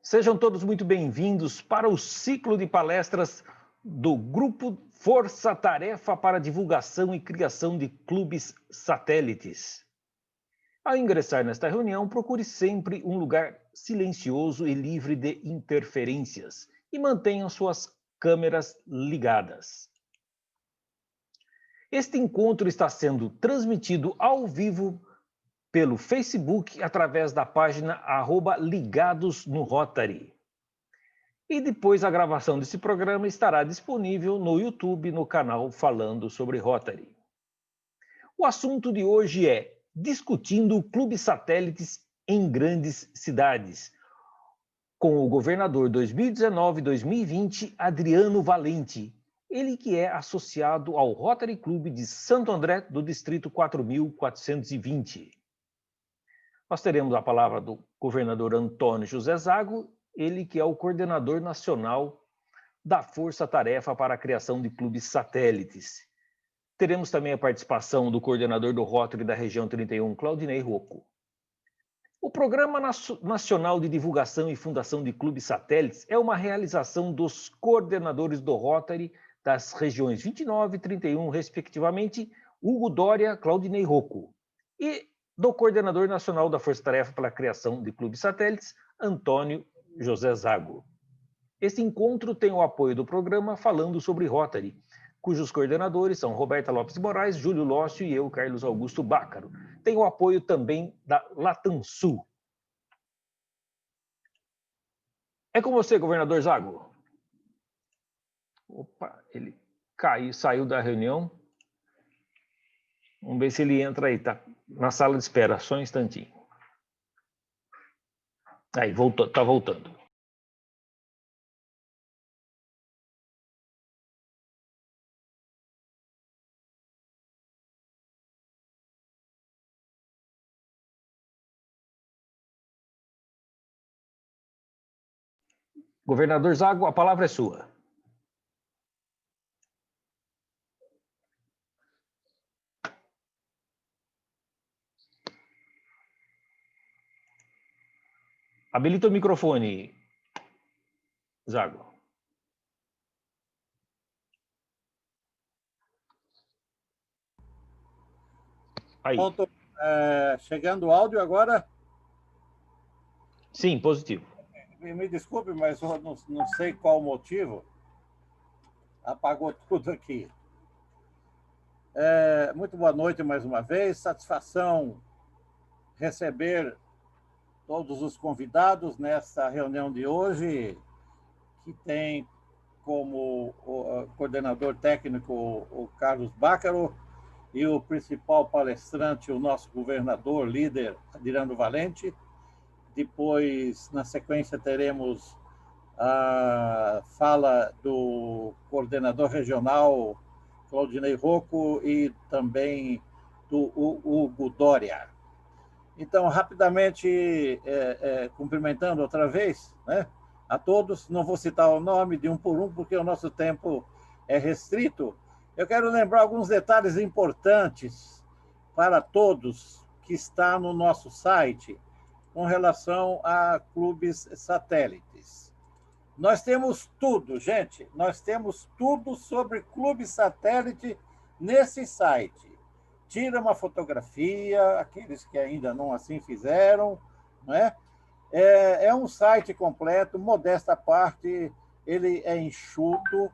Sejam todos muito bem-vindos para o ciclo de palestras do Grupo Força Tarefa para Divulgação e Criação de Clubes Satélites. Ao ingressar nesta reunião, procure sempre um lugar silencioso e livre de interferências e mantenha suas câmeras ligadas. Este encontro está sendo transmitido ao vivo pelo Facebook através da página @Ligados no Rotary. E depois a gravação desse programa estará disponível no YouTube, no canal Falando sobre Rotary. O assunto de hoje é discutindo clubes satélites em grandes cidades, com o governador 2019-2020, Adriano Valente, ele que é associado ao Rotary Clube de Santo André, do Distrito 4420. Nós teremos a palavra do governador Antônio José Zago, ele que é o coordenador nacional da Força Tarefa para a Criação de Clubes Satélites. Teremos também a participação do coordenador do Rotary da região 31, Claudinei Rocco. O Programa Nacional de Divulgação e Fundação de Clubes Satélites é uma realização dos coordenadores do Rotary das regiões 29 e 31, respectivamente, Hugo Dória, Claudinei Rocco, e do coordenador nacional da Força Tarefa para a Criação de Clubes Satélites, Antônio José Zago. Este encontro tem o apoio do programa Falando sobre Rotary, cujos coordenadores são Roberta Lopes de Moraes, Júlio Lócio e eu, Carlos Augusto Bácaro. Tem o apoio também da Latam Sul. É com você, governador Zago. Opa, ele saiu da reunião. Vamos ver se ele entra aí, tá na sala de espera, só um instantinho. Aí, voltou, tá voltando. Governador Zago, a palavra é sua. Habilita o microfone, Zago. Aí. Pronto, chegando o áudio agora. Sim, positivo. Me desculpe, mas eu não sei qual o motivo. Apagou tudo aqui. Muito boa noite mais uma vez. Satisfação receber todos os convidados nessa reunião de hoje, que tem como coordenador técnico o Carlos Bácaro e o principal palestrante, o nosso governador, líder, Adriano Valente. Depois, na sequência, teremos a fala do coordenador regional, Claudinei Rocco, e também do Hugo Dória. Então, rapidamente, cumprimentando outra vez, né, a todos, não vou citar o nome de um por um, porque o nosso tempo é restrito. Eu quero lembrar alguns detalhes importantes para todos que está no nosso site com relação a clubes satélites. Nós temos tudo, gente, nós temos tudo sobre clube satélite nesse site. Tira uma fotografia, aqueles que ainda não assim fizeram, né? É um site completo, modesta à parte, ele é enxuto,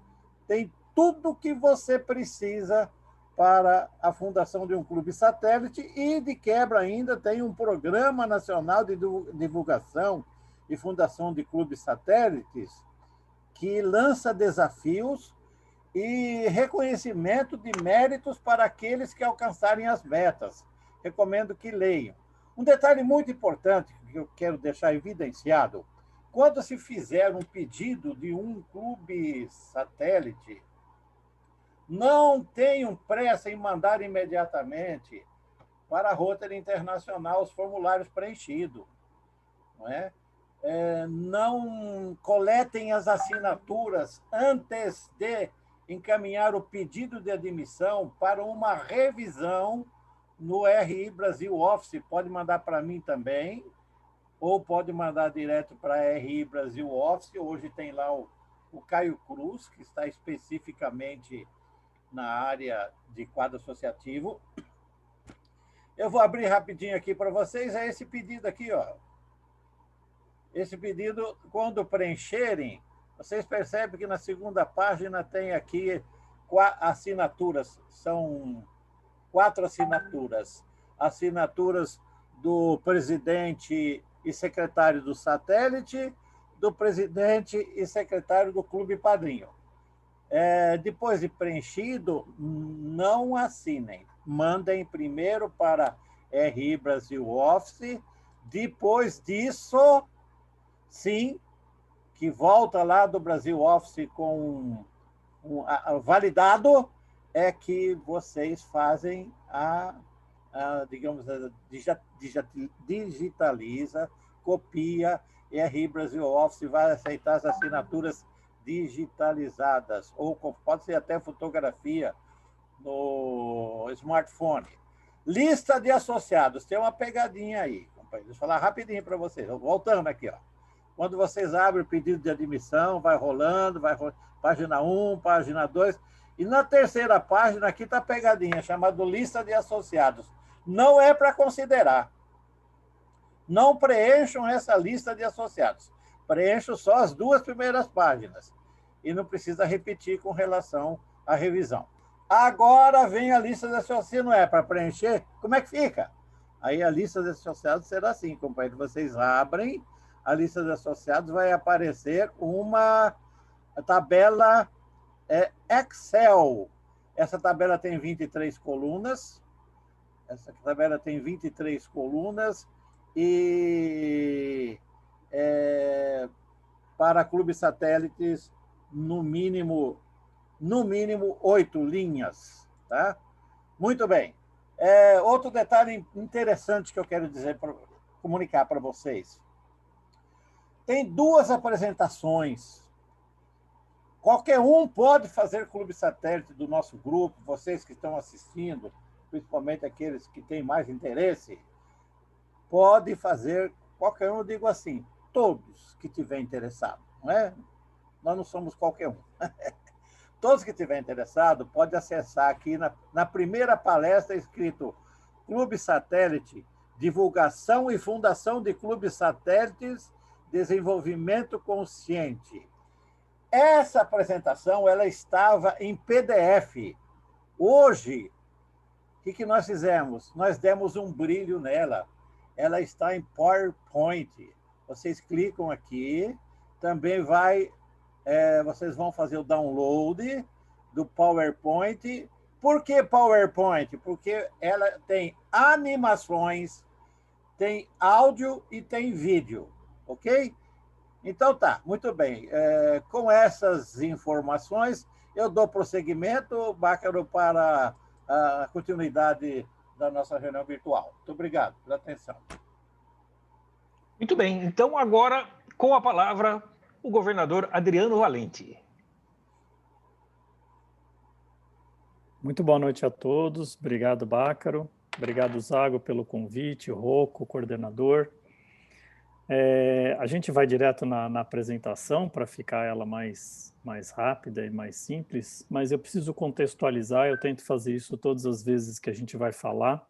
tem tudo o que você precisa para a fundação de um clube satélite e, de quebra, ainda tem um Programa Nacional de Divulgação e Fundação de Clubes Satélites que lança desafios e reconhecimento de méritos para aqueles que alcançarem as metas. Recomendo que leiam. Um detalhe muito importante que eu quero deixar evidenciado: quando se fizer um pedido de um clube satélite, não tenham pressa em mandar imediatamente para a Rotary Internacional os formulários preenchidos. Não é? Não coletem as assinaturas antes de encaminhar o pedido de admissão para uma revisão no RI Brasil Office. Pode mandar para mim também, ou pode mandar direto para a RI Brasil Office. Hoje tem lá o Caio Cruz, que está especificamente na área de quadro associativo. Eu vou abrir rapidinho aqui para vocês, é esse pedido aqui, ó. Esse pedido, quando preencherem, vocês percebem que na segunda página tem aqui assinaturas, são 4 assinaturas. Assinaturas do presidente e secretário do satélite, do presidente e secretário do Clube Padrinho. Depois de preenchido, não assinem. Mandem primeiro para RI Brasil Office. Depois disso, sim, que volta lá do Brasil Office com validado, é que vocês fazem digamos, digitaliza, copia, e a RI Brasil Office vai aceitar as assinaturas digitalizadas, ou pode ser até fotografia no smartphone. Lista de associados, tem uma pegadinha aí, companheiro. Deixa eu falar rapidinho para vocês, voltando aqui, ó. Quando vocês abrem o pedido de admissão, vai rolando, página 1, página 2, e na terceira página aqui está a pegadinha, chamada lista de associados. Não é para considerar. Não preencham essa lista de associados. Preencham só as 2 primeiras páginas. E não precisa repetir com relação à revisão. Agora vem a lista de associados. Não é para preencher? Como é que fica? Aí a lista de associados será assim, companheiro. Vocês abrem a lista de associados, vai aparecer uma tabela Excel. Essa tabela tem 23 colunas. Essa tabela tem 23 colunas e para clubes satélites, no mínimo 8 linhas. Tá? Muito bem. Outro detalhe interessante que eu quero comunicar para vocês. Tem 2 apresentações. Qualquer um pode fazer clube satélite do nosso grupo, vocês que estão assistindo, principalmente aqueles que têm mais interesse, pode fazer qualquer um, eu digo assim, todos que tiver interessado, não é? Nós não somos qualquer um. Todos que tiver interessado, pode acessar aqui na primeira palestra escrito Clube Satélite, divulgação e fundação de clubes satélites, desenvolvimento consciente. Essa apresentação ela estava em PDF. Hoje, o que nós fizemos? Nós demos um brilho nela. Ela está em PowerPoint. Vocês clicam aqui, também vocês vão fazer o download do PowerPoint. Por que PowerPoint? Porque ela tem animações, tem áudio e tem vídeo, ok? Então tá, muito bem. Com essas informações, eu dou prosseguimento, Bácaro, para a continuidade da nossa reunião virtual. Muito obrigado pela atenção. Muito bem. Então, agora, com a palavra, o governador Adriano Valente. Muito boa noite a todos. Obrigado, Bácaro. Obrigado, Zago, pelo convite, Rocco, coordenador. A gente vai direto na apresentação para ficar ela mais rápida e mais simples, mas eu preciso contextualizar, eu tento fazer isso todas as vezes que a gente vai falar,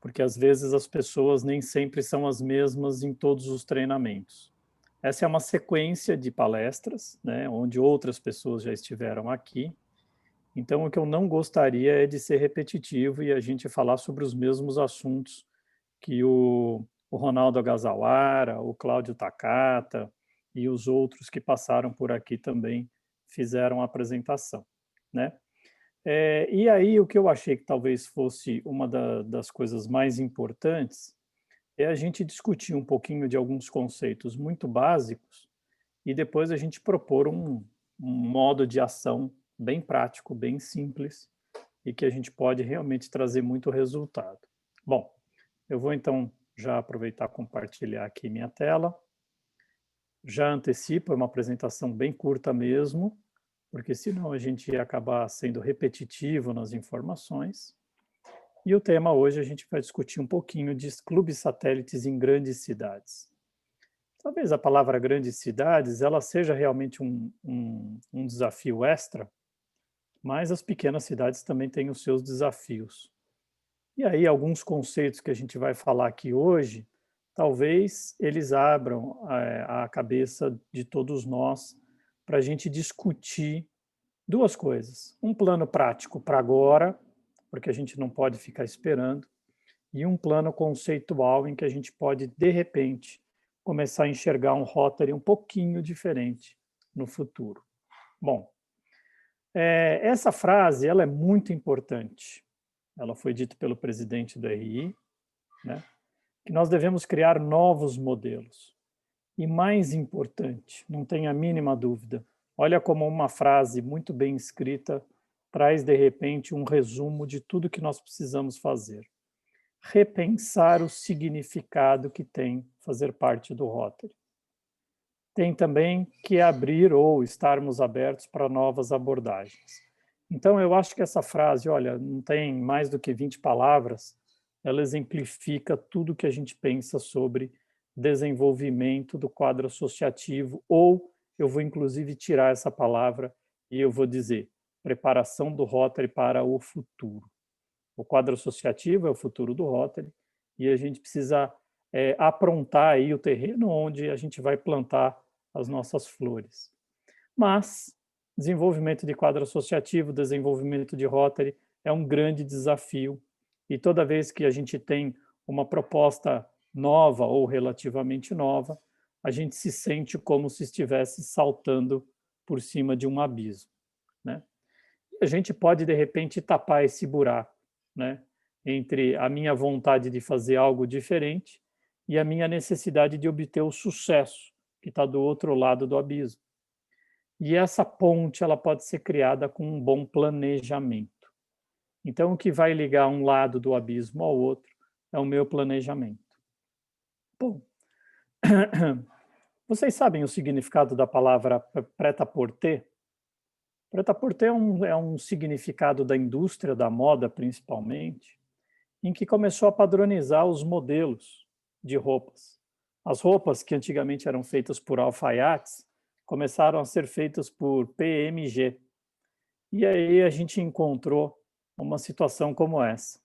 porque às vezes as pessoas nem sempre são as mesmas em todos os treinamentos. Essa é uma sequência de palestras, né, onde outras pessoas já estiveram aqui, então o que eu não gostaria é de ser repetitivo e a gente falar sobre os mesmos assuntos que o Ronaldo Agazawara, o Cláudio Takata e os outros que passaram por aqui também fizeram a apresentação, né? E aí o que eu achei que talvez fosse uma das coisas mais importantes é a gente discutir um pouquinho de alguns conceitos muito básicos e depois a gente propor um modo de ação bem prático, bem simples e que a gente pode realmente trazer muito resultado. Bom, eu vou então já aproveitar e compartilhar aqui minha tela. Já antecipo, é uma apresentação bem curta mesmo, porque senão a gente ia acabar sendo repetitivo nas informações. E o tema hoje a gente vai discutir um pouquinho de clubes satélites em grandes cidades. talvez a palavra grandes cidades ela seja realmente um desafio extra, mas as pequenas cidades também têm os seus desafios. E aí alguns conceitos que a gente vai falar aqui hoje, talvez eles abram a cabeça de todos nós para a gente discutir duas coisas. Um plano prático para agora, porque a gente não pode ficar esperando, e um plano conceitual em que a gente pode, de repente, começar a enxergar um Rotary um pouquinho diferente no futuro. Bom, essa frase ela é muito importante. Ela foi dita pelo presidente do RI, né, que nós devemos criar novos modelos. E mais importante, não tenha a mínima dúvida, olha como uma frase muito bem escrita traz, de repente, um resumo de tudo que nós precisamos fazer. Repensar o significado que tem fazer parte do Rotary. Tem também que abrir ou estarmos abertos para novas abordagens. Então, eu acho que essa frase, olha, não tem mais do que 20 palavras, ela exemplifica tudo que a gente pensa sobre desenvolvimento do quadro associativo, ou eu vou inclusive tirar essa palavra e eu vou dizer preparação do Rotary para o futuro. O quadro associativo é o futuro do Rotary e a gente precisa aprontar aí o terreno onde a gente vai plantar as nossas flores. Mas desenvolvimento de quadro associativo, desenvolvimento de Rotary é um grande desafio e toda vez que a gente tem uma proposta nova ou relativamente nova, a gente se sente como se estivesse saltando por cima de um abismo, né? E a gente pode, de repente, tapar esse buraco, né, entre a minha vontade de fazer algo diferente e a minha necessidade de obter o sucesso que está do outro lado do abismo. E essa ponte ela pode ser criada com um bom planejamento. Então, o que vai ligar um lado do abismo ao outro é o meu planejamento. Bom, vocês sabem o significado da palavra prêt-à-porter? Prêt-à-porter é um significado da indústria da moda, principalmente, em que começou a padronizar os modelos de roupas. As roupas que antigamente eram feitas por alfaiates começaram a ser feitas por PMG. E aí a gente encontrou uma situação como essa.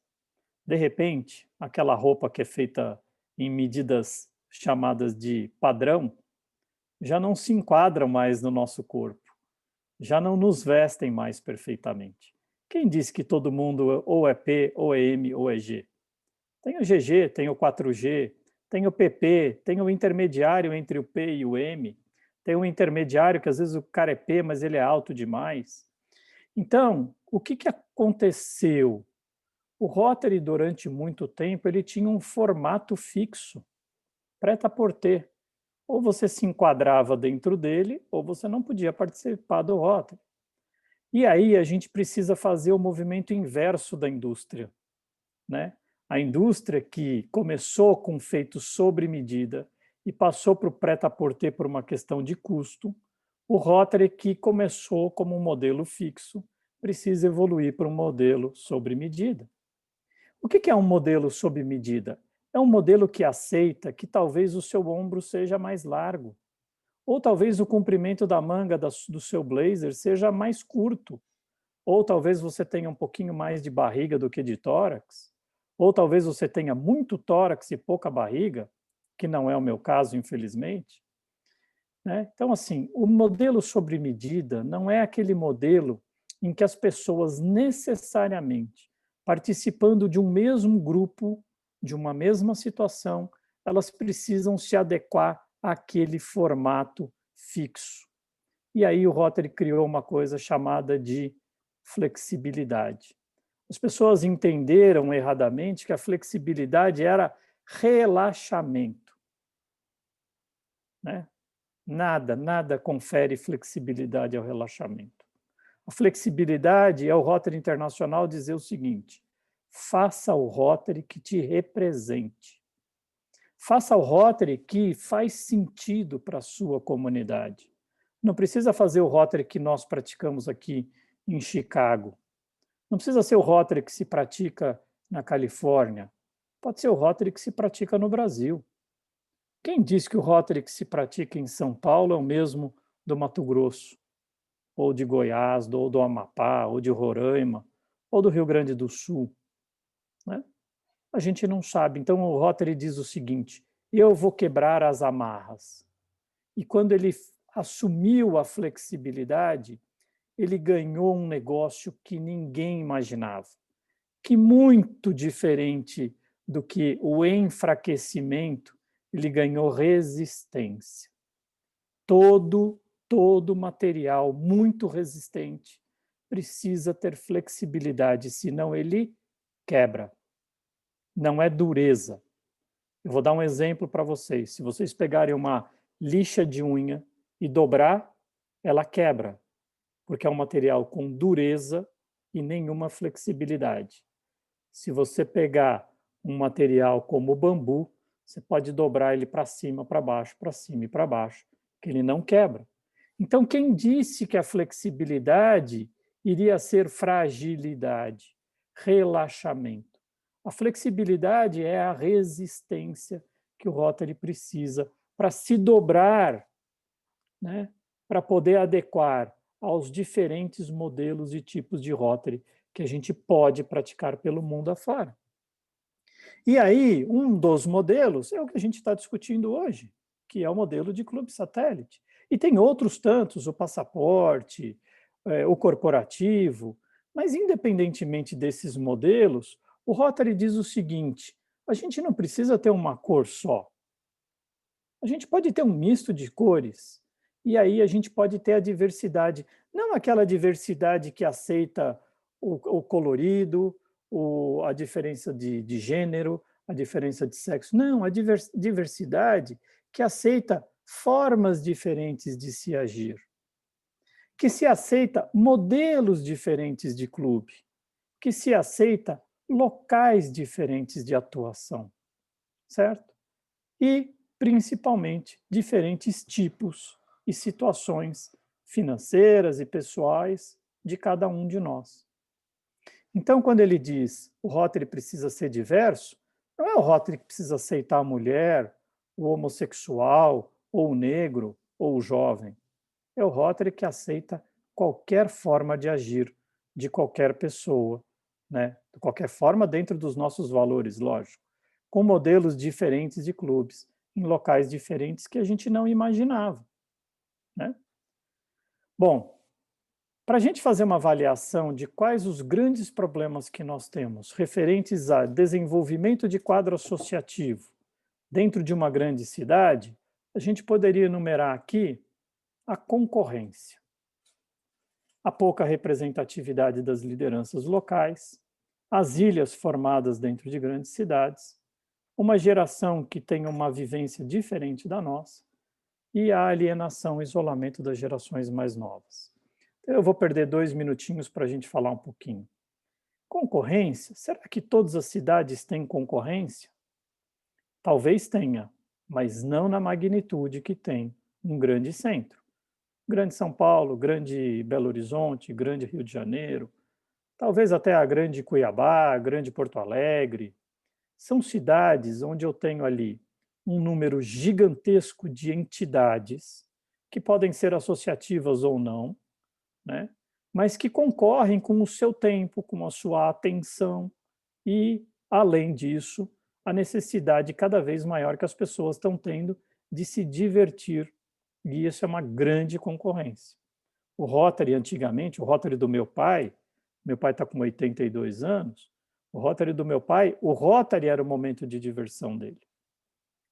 De repente, aquela roupa que é feita em medidas chamadas de padrão já não se enquadram mais no nosso corpo, já não nos vestem mais perfeitamente. Quem disse que todo mundo ou é P, ou é M, ou é G? Tem o GG, tem o 4G, tem o PP, tem o intermediário entre o P e o M, tem um intermediário que às vezes o cara é P, mas ele é alto demais. Então, o que aconteceu? O Rotary, durante muito tempo, ele tinha um formato fixo, prêt-à-porter. Ou você se enquadrava dentro dele, ou você não podia participar do Rotary. E aí a gente precisa fazer o movimento inverso da indústria, né? A indústria que começou com feitos sobre medida e passou para o prêt-à-porter por uma questão de custo, o Rotary, que começou como um modelo fixo, precisa evoluir para um modelo sobre medida. O que é um modelo sob medida? É um modelo que aceita que talvez o seu ombro seja mais largo, ou talvez o comprimento da manga do seu blazer seja mais curto, ou talvez você tenha um pouquinho mais de barriga do que de tórax, ou talvez você tenha muito tórax e pouca barriga, que não é o meu caso, infelizmente. Né? Então, assim, o modelo sobre medida não é aquele modelo em que as pessoas necessariamente participando de um mesmo grupo, de uma mesma situação, elas precisam se adequar àquele formato fixo. E aí o Rotary criou uma coisa chamada de flexibilidade. As pessoas entenderam erradamente que a flexibilidade era relaxamento, né? Nada confere flexibilidade ao relaxamento. A flexibilidade é o Rotary Internacional dizer o seguinte: faça o Rotary que te represente. Faça o Rotary que faz sentido para a sua comunidade. Não precisa fazer o Rotary que nós praticamos aqui em Chicago. Não precisa ser o Rotary que se pratica na Califórnia. Pode ser o Rotary que se pratica no Brasil. Quem diz que o Rotary que se pratica em São Paulo é o mesmo do Mato Grosso, ou de Goiás, ou do Amapá, ou de Roraima, ou do Rio Grande do Sul? Né? A gente não sabe. Então o Rotary diz o seguinte: eu vou quebrar as amarras. E quando ele assumiu a flexibilidade, ele ganhou um negócio que ninguém imaginava, que muito diferente do que o enfraquecimento, ele ganhou resistência. Todo material muito resistente precisa ter flexibilidade, senão ele quebra. Não é dureza. Eu vou dar um exemplo para vocês. Se vocês pegarem uma lixa de unha e dobrar, ela quebra, porque é um material com dureza e nenhuma flexibilidade. Se você pegar um material como o bambu, você pode dobrar ele para cima, para baixo, para cima e para baixo, que ele não quebra. Então, quem disse que a flexibilidade iria ser fragilidade, relaxamento? A flexibilidade é a resistência que o Rotary precisa para se dobrar, né, para poder adequar aos diferentes modelos e tipos de Rotary que a gente pode praticar pelo mundo afora. E aí, um dos modelos é o que a gente está discutindo hoje, que é o modelo de clube satélite. E tem outros tantos, o passaporte, o corporativo, mas independentemente desses modelos, o Rotary diz o seguinte: a gente não precisa ter uma cor só. A gente pode ter um misto de cores, e aí a gente pode ter a diversidade, não aquela diversidade que aceita o colorido, a diferença de gênero, a diferença de sexo, não, a diversidade que aceita formas diferentes de se agir, que se aceita modelos diferentes de clube, que se aceita locais diferentes de atuação, certo? E, principalmente, diferentes tipos e situações financeiras e pessoais de cada um de nós. Então, quando ele diz o Rotary precisa ser diverso, não é o Rotary que precisa aceitar a mulher, o homossexual, ou o negro, ou o jovem. É o Rotary que aceita qualquer forma de agir de qualquer pessoa, né? De qualquer forma dentro dos nossos valores, lógico, com modelos diferentes de clubes, em locais diferentes que a gente não imaginava, né? Bom, para a gente fazer uma avaliação de quais os grandes problemas que nós temos referentes a desenvolvimento de quadro associativo dentro de uma grande cidade, a gente poderia enumerar aqui a concorrência, a pouca representatividade das lideranças locais, as ilhas formadas dentro de grandes cidades, uma geração que tem uma vivência diferente da nossa e a alienação e isolamento das gerações mais novas. Então, eu vou perder 2 minutinhos para a gente falar um pouquinho. Concorrência? Será que todas as cidades têm concorrência? Talvez tenha, mas não na magnitude que tem um grande centro. Grande São Paulo, grande Belo Horizonte, grande Rio de Janeiro, talvez até a grande Cuiabá, grande Porto Alegre. São cidades onde eu tenho ali um número gigantesco de entidades que podem ser associativas ou não, né? Mas que concorrem com o seu tempo, com a sua atenção e, além disso, a necessidade cada vez maior que as pessoas estão tendo de se divertir, e isso é uma grande concorrência. O Rotary, antigamente, o Rotary do meu pai está com 82 anos, o Rotary do meu pai, o Rotary era o momento de diversão dele.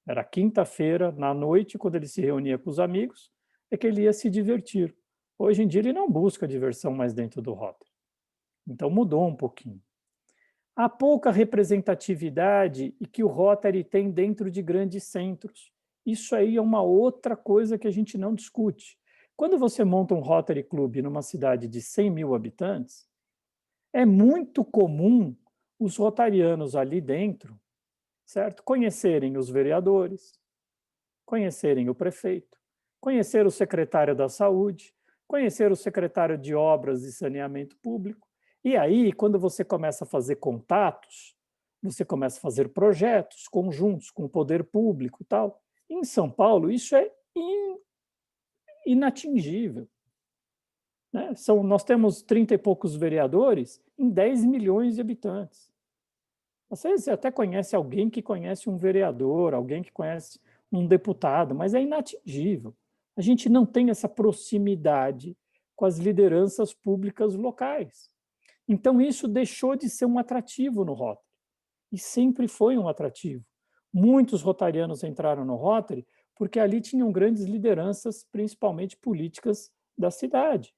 Era quinta-feira, na noite, quando ele se reunia com os amigos, é que ele ia se divertir. Hoje em dia ele não busca diversão mais dentro do Rotary. Então mudou um pouquinho. Há pouca representatividade e que o Rotary tem dentro de grandes centros. Isso aí é uma outra coisa que a gente não discute. Quando você monta um Rotary Club numa cidade de 100 mil habitantes, é muito comum os rotarianos ali dentro, certo? Conhecerem os vereadores, conhecerem o prefeito, conhecer o secretário da saúde, conhecer o secretário de obras e saneamento público. E aí, quando você começa a fazer contatos, você começa a fazer projetos conjuntos com o poder público e tal, Em São Paulo, isso é inatingível. Né? Nós temos 30 e poucos vereadores em 10 milhões de habitantes. Você até conhece alguém que conhece um vereador, alguém que conhece um deputado, mas é inatingível. A gente não tem essa proximidade com as lideranças públicas locais. Então, isso deixou de ser um atrativo no Rotary. E sempre foi um atrativo. Muitos rotarianos entraram no Rotary porque ali tinham grandes lideranças, principalmente políticas da cidade.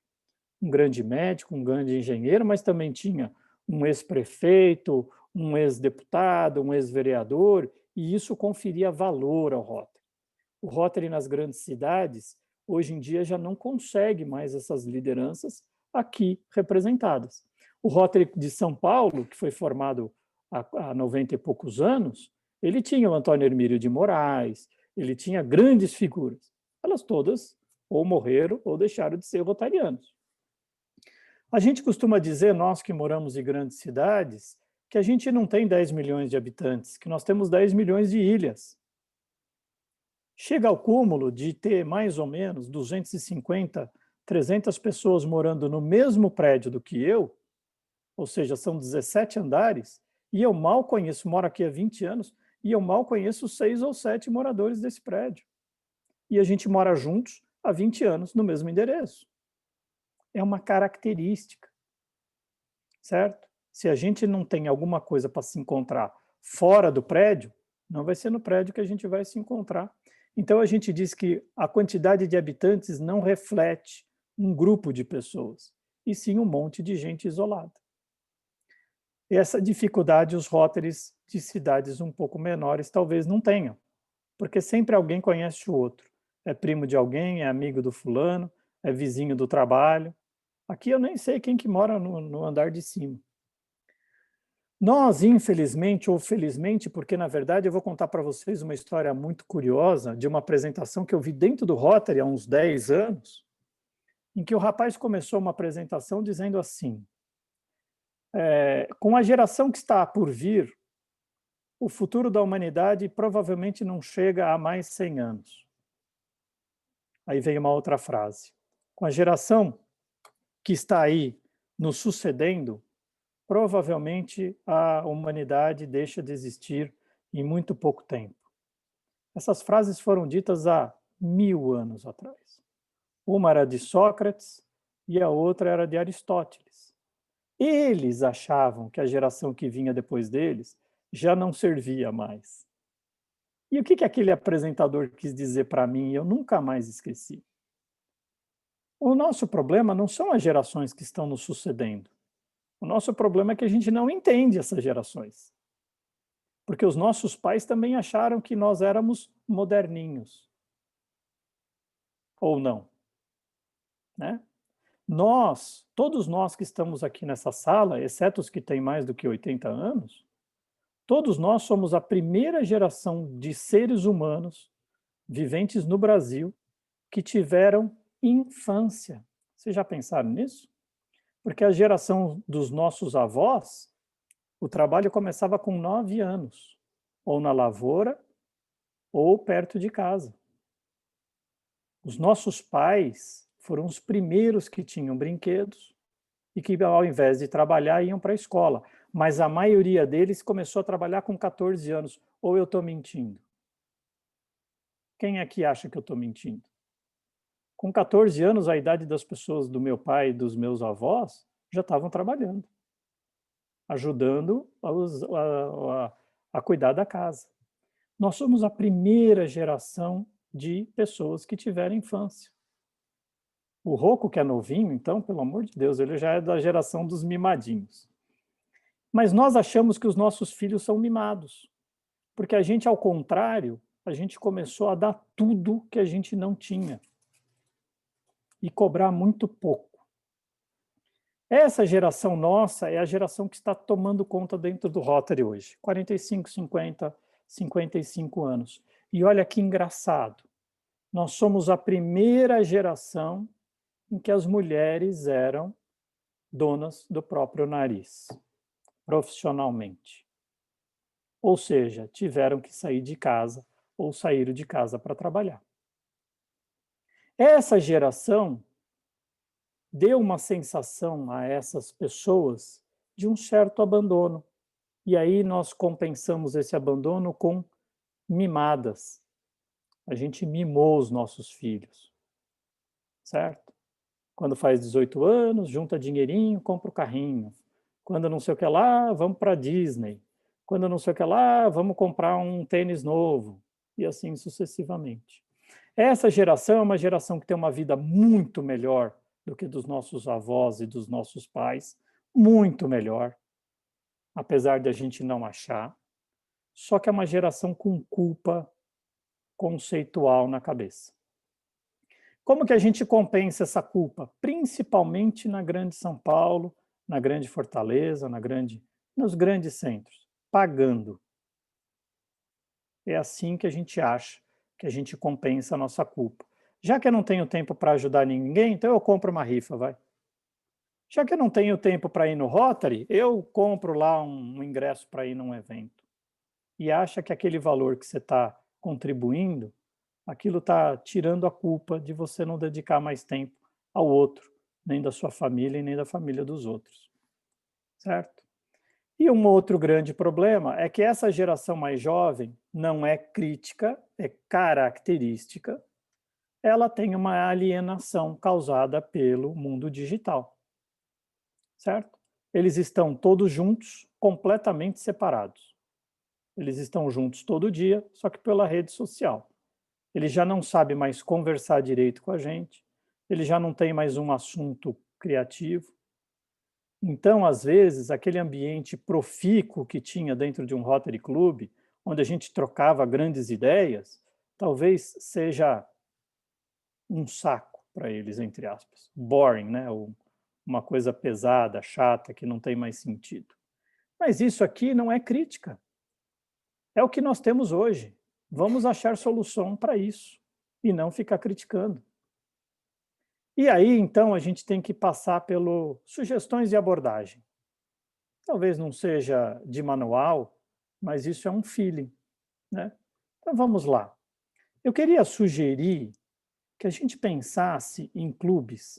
Um grande médico, um grande engenheiro, mas também tinha um ex-prefeito, um ex-deputado, um ex-vereador, e isso conferia valor ao Rotary. O Rotary nas grandes cidades, hoje em dia, já não consegue mais essas lideranças aqui representadas. O Rotary de São Paulo, que foi formado há 90 e poucos anos, ele tinha o Antônio Hermílio de Moraes, ele tinha grandes figuras. Elas todas ou morreram ou deixaram de ser rotarianos. A gente costuma dizer, nós que moramos em grandes cidades, que a gente não tem 10 milhões de habitantes, que nós temos 10 milhões de ilhas. Chega ao cúmulo de ter mais ou menos 250, 300 pessoas morando no mesmo prédio do que eu, ou seja, são 17 andares, e eu mal conheço, moro aqui há 20 anos, e eu mal conheço 6 ou 7 moradores desse prédio. E a gente mora juntos há 20 anos no mesmo endereço. É uma característica, certo? Se a gente não tem alguma coisa para se encontrar fora do prédio, não vai ser no prédio que a gente vai se encontrar. Então a gente diz que a quantidade de habitantes não reflete um grupo de pessoas, e sim um monte de gente isolada. Essa dificuldade os Rotarys de cidades um pouco menores talvez não tenham, porque sempre alguém conhece o outro. É primo de alguém, é amigo do fulano, é vizinho do trabalho. Aqui eu nem sei quem que mora no andar de cima. Nós, infelizmente ou felizmente, porque na verdade eu vou contar para vocês uma história muito curiosa de uma apresentação que eu vi dentro do Rotary há uns 10 anos, em que o rapaz começou uma apresentação dizendo assim: com a geração que está por vir, o futuro da humanidade provavelmente não chega a mais 100 anos. Aí vem uma outra frase. Com a geração que está aí nos sucedendo, provavelmente a humanidade deixa de existir em muito pouco tempo. Essas frases foram ditas há 1000 anos atrás. Uma era de Sócrates e a outra era de Aristóteles. Eles achavam que a geração que vinha depois deles já não servia mais. E o que aquele apresentador quis dizer para mim, eu nunca mais esqueci. O nosso problema não são as gerações que estão nos sucedendo. O nosso problema é que a gente não entende essas gerações. Porque os nossos pais também acharam que nós éramos moderninhos. Ou não. Né? Todos nós que estamos aqui nessa sala, exceto os que têm mais do que 80 anos, todos nós somos a primeira geração de seres humanos viventes no Brasil que tiveram infância. Vocês já pensaram nisso? Porque a geração dos nossos avós, o trabalho começava com 9 anos, ou na lavoura, ou perto de casa. Os nossos pais foram os primeiros que tinham brinquedos e que, ao invés de trabalhar, iam para a escola. Mas a maioria deles começou a trabalhar com 14 anos. Ou eu estou mentindo? Quem aqui acha que eu estou mentindo? Com 14 anos, a idade das pessoas do meu pai e dos meus avós já estavam trabalhando, ajudando a cuidar da casa. Nós somos a primeira geração de pessoas que tiveram infância. O Rocco, que é novinho, então, pelo amor de Deus, ele já é da geração dos mimadinhos. Mas nós achamos que os nossos filhos são mimados, porque a gente, ao contrário, a gente começou a dar tudo que a gente não tinha e cobrar muito pouco. Essa geração nossa é a geração que está tomando conta dentro do Rotary hoje, 45, 50, 55 anos. E olha que engraçado, nós somos a primeira geração em que as mulheres eram donas do próprio nariz, profissionalmente. Ou seja, tiveram que sair de casa ou saíram de casa para trabalhar. Essa geração deu uma sensação a essas pessoas de um certo abandono. E aí nós compensamos esse abandono com mimadas. A gente mimou os nossos filhos, certo? Quando faz 18 anos, junta dinheirinho, compra o carrinho. Quando não sei o que lá, vamos para a Disney. Quando não sei o que lá, vamos comprar um tênis novo. E assim sucessivamente. Essa geração é uma geração que tem uma vida muito melhor do que dos nossos avós e dos nossos pais. Muito melhor, apesar de a gente não achar. Só que é uma geração com culpa conceitual na cabeça. Como que a gente compensa essa culpa? Principalmente na grande São Paulo, na grande Fortaleza, nos grandes centros, pagando. É assim que a gente acha que a gente compensa a nossa culpa. Já que eu não tenho tempo para ajudar ninguém, então eu compro uma rifa, vai. Já que eu não tenho tempo para ir no Rotary, eu compro lá um ingresso para ir num evento. E acha que aquele valor que você está contribuindo, aquilo está tirando a culpa de você não dedicar mais tempo ao outro, nem da sua família e nem da família dos outros. Certo? E um outro grande problema é que essa geração mais jovem não é crítica, é característica. Ela tem uma alienação causada pelo mundo digital. Certo? Eles estão todos juntos, completamente separados. Eles estão juntos todo dia, só que pela rede social. Ele já não sabe mais conversar direito com a gente, ele já não tem mais um assunto criativo. Então, às vezes, aquele ambiente profícuo que tinha dentro de um Rotary Club, onde a gente trocava grandes ideias, talvez seja um saco para eles, entre aspas. Boring, né? Ou uma coisa pesada, chata, que não tem mais sentido. Mas isso aqui não é crítica. É o que nós temos hoje. Vamos achar solução para isso e não ficar criticando. E aí, então, a gente tem que passar pelo sugestões de abordagem. Talvez não seja de manual, mas isso é um feeling, né? Então, vamos lá. Eu queria sugerir que a gente pensasse em clubes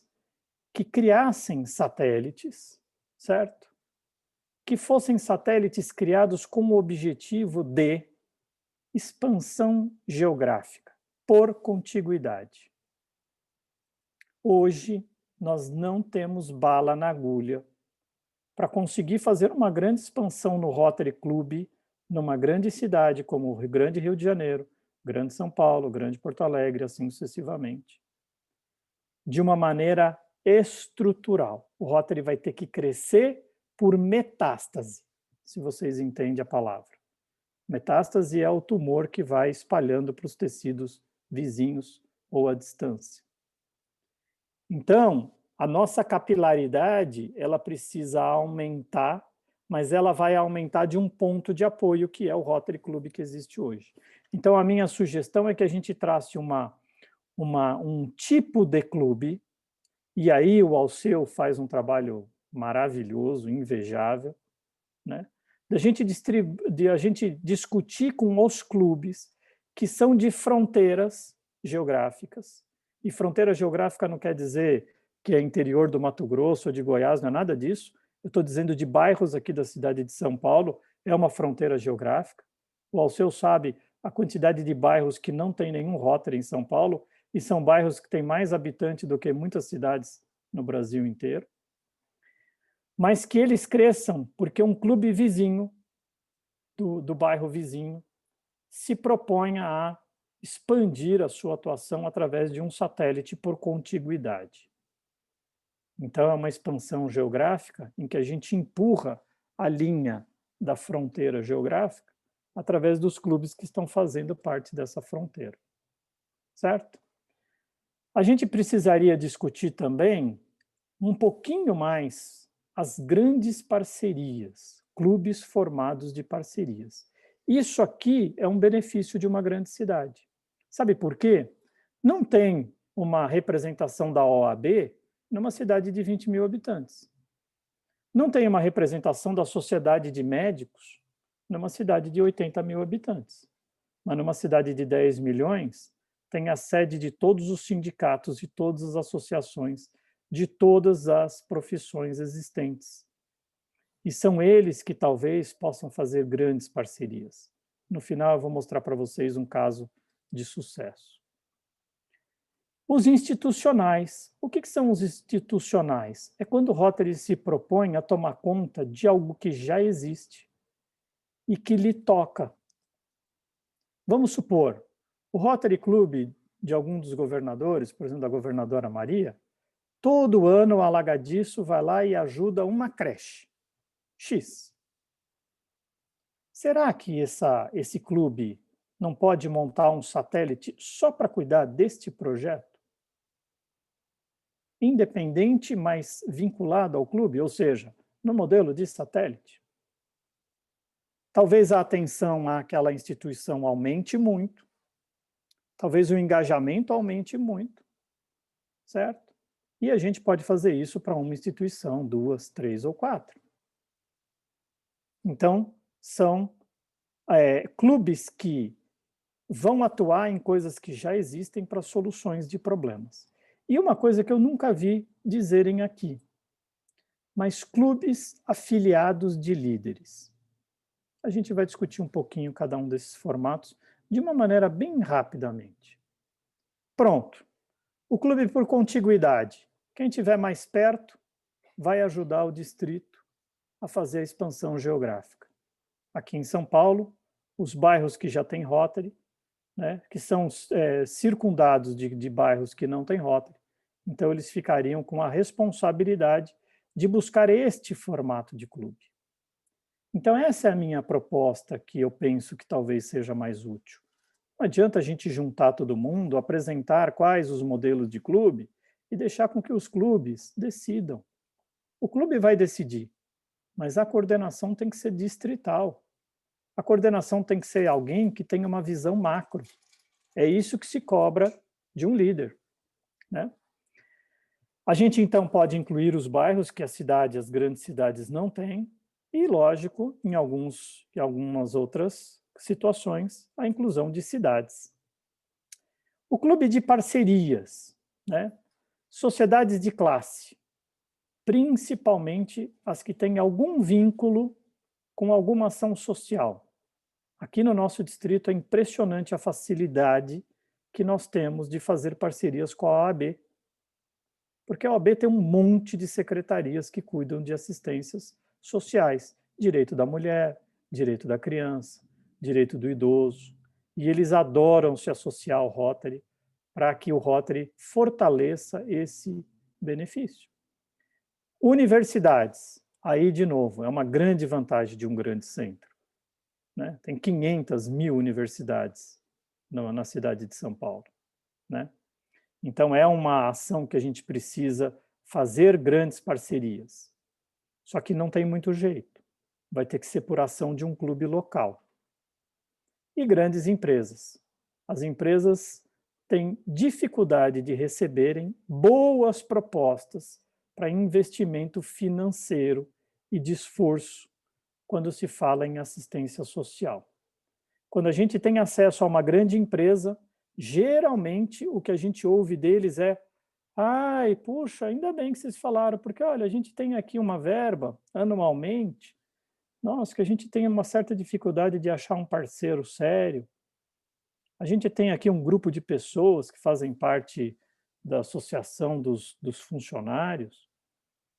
que criassem satélites, certo? Que fossem satélites criados com o objetivo de expansão geográfica, por contiguidade. Hoje, nós não temos bala na agulha para conseguir fazer uma grande expansão no Rotary Club numa grande cidade como o Grande Rio de Janeiro, Grande São Paulo, Grande Porto Alegre, assim sucessivamente. De uma maneira estrutural. O Rotary vai ter que crescer por metástase, se vocês entendem a palavra. Metástase é o tumor que vai espalhando para os tecidos vizinhos ou à distância. Então, a nossa capilaridade, ela precisa aumentar, mas ela vai aumentar de um ponto de apoio, que é o Rotary Club que existe hoje. Então, a minha sugestão é que a gente trace um tipo de clube, e aí o Alceu faz um trabalho maravilhoso, invejável, né? A gente discutir com os clubes que são de fronteiras geográficas, e fronteira geográfica não quer dizer que é interior do Mato Grosso ou de Goiás, não é nada disso. Eu estou dizendo de bairros aqui da cidade de São Paulo, é uma fronteira geográfica. O Alceu sabe a quantidade de bairros que não tem nenhum Rotary em São Paulo, e são bairros que têm mais habitantes do que muitas cidades no Brasil inteiro. Mas que eles cresçam, porque um clube vizinho, do bairro vizinho, se propõe a expandir a sua atuação através de um satélite por contiguidade. Então, é uma expansão geográfica em que a gente empurra a linha da fronteira geográfica através dos clubes que estão fazendo parte dessa fronteira. Certo? A gente precisaria discutir também um pouquinho mais as grandes parcerias, clubes formados de parcerias. Isso aqui é um benefício de uma grande cidade. Sabe por quê? Não tem uma representação da OAB numa cidade de 20 mil habitantes. Não tem uma representação da Sociedade de Médicos numa cidade de 80 mil habitantes. mas numa cidade de 10 milhões, tem a sede de todos os sindicatos, de todas as associações, de todas as profissões existentes. E são eles que talvez possam fazer grandes parcerias. No final, eu vou mostrar para vocês um caso de sucesso. Os institucionais. O que são os institucionais? É quando o Rotary se propõe a tomar conta de algo que já existe e que lhe toca. Vamos supor, o Rotary Club de algum dos governadores, por exemplo, da governadora Maria, todo ano o Alagadiço vai lá e ajuda uma creche. X. Será que esse clube não pode montar um satélite só para cuidar deste projeto? Independente, mas vinculado ao clube, ou seja, no modelo de satélite. Talvez a atenção àquela instituição aumente muito, talvez o engajamento aumente muito, certo? E a gente pode fazer isso para uma instituição, 2, 3 ou 4. Então, são clubes que vão atuar em coisas que já existem para soluções de problemas. E uma coisa que eu nunca vi dizerem aqui, mas clubes afiliados de líderes. A gente vai discutir um pouquinho cada um desses formatos de uma maneira bem rapidamente. Pronto. O clube por contiguidade. Quem estiver mais perto vai ajudar o distrito a fazer a expansão geográfica. Aqui em São Paulo, os bairros que já têm Rotary, né, que são circundados de bairros que não têm Rotary, então eles ficariam com a responsabilidade de buscar este formato de clube. Então essa é a minha proposta que eu penso que talvez seja mais útil. Não adianta a gente juntar todo mundo, apresentar quais os modelos de clube e deixar com que os clubes decidam. O clube vai decidir, mas a coordenação tem que ser distrital. A coordenação tem que ser alguém que tenha uma visão macro. É isso que se cobra de um líder, né? A gente, então, pode incluir os bairros que as grandes cidades não têm, e, lógico, em algumas outras situações, a inclusão de cidades. O clube de parcerias, né? Sociedades de classe, principalmente as que têm algum vínculo com alguma ação social. Aqui no nosso distrito é impressionante a facilidade que nós temos de fazer parcerias com a OAB, porque a OAB tem um monte de secretarias que cuidam de assistências sociais, direito da mulher, direito da criança, direito do idoso, e eles adoram se associar ao Rotary para que o Rotary fortaleça esse benefício. Universidades, aí de novo, é uma grande vantagem de um grande centro, né? Tem 500 mil universidades na cidade de São Paulo, né? Então, é uma ação que a gente precisa fazer grandes parcerias. Só que não tem muito jeito. Vai ter que ser por ação de um clube local. E grandes empresas. As empresas têm dificuldade de receberem boas propostas para investimento financeiro e de esforço quando se fala em assistência social. Quando a gente tem acesso a uma grande empresa, geralmente o que a gente ouve deles é: ai, puxa, ainda bem que vocês falaram, porque olha, a gente tem aqui uma verba anualmente, nossa, que a gente tem uma certa dificuldade de achar um parceiro sério. A gente tem aqui um grupo de pessoas que fazem parte da associação dos funcionários,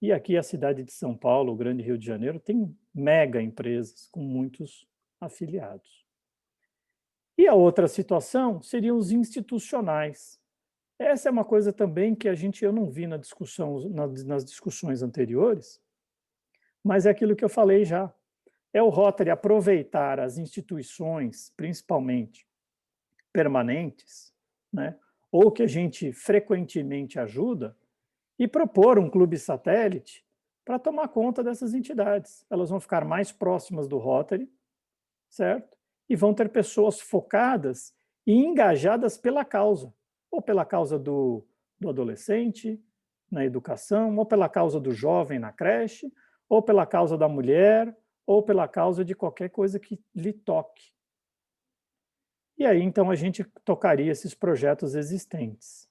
e aqui a cidade de São Paulo, o grande Rio de Janeiro, tem mega empresas com muitos afiliados. E a outra situação seriam os institucionais. Essa é uma coisa também que eu não vi nas discussões anteriores, mas é aquilo que eu falei já. É o Rotary aproveitar as instituições, principalmente permanentes, né, ou que a gente frequentemente ajuda, e propor um clube satélite para tomar conta dessas entidades. Elas vão ficar mais próximas do Rotary, certo? E vão ter pessoas focadas e engajadas pela causa, ou pela causa do adolescente na educação, ou pela causa do jovem na creche, ou pela causa da mulher, ou pela causa de qualquer coisa que lhe toque. E aí, então, a gente tocaria esses projetos existentes.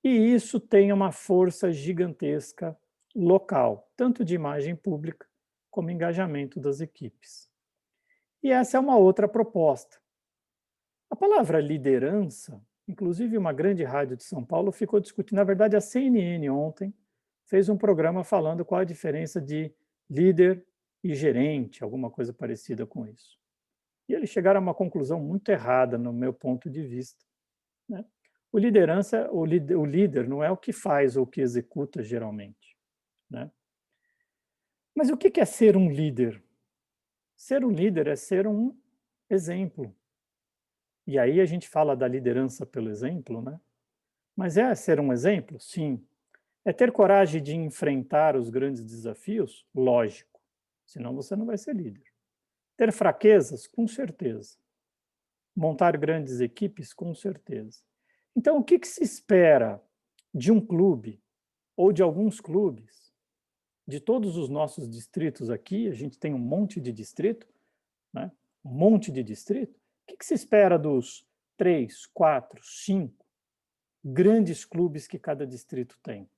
E isso tem uma força gigantesca local, tanto de imagem pública como engajamento das equipes. E essa é uma outra proposta. A palavra liderança, inclusive uma grande rádio de São Paulo ficou discutindo, na verdade a CNN ontem fez um programa falando qual a diferença de líder e gerente, alguma coisa parecida com isso. E eles chegaram a uma conclusão muito errada no meu ponto de vista, né? O líder não é o que faz ou o que executa geralmente, né? Mas o que é ser um líder? Ser um líder é ser um exemplo. E aí a gente fala da liderança pelo exemplo, né? Mas é ser um exemplo? Sim. É ter coragem de enfrentar os grandes desafios? Lógico. Senão você não vai ser líder. Ter fraquezas? Com certeza. Montar grandes equipes? Com certeza. Então, o que se espera de um clube ou de alguns clubes? De todos os nossos distritos aqui, a gente tem um monte de distrito, né? Um monte de distrito. O que se espera dos 3, 4, 5 grandes clubes que cada distrito tem?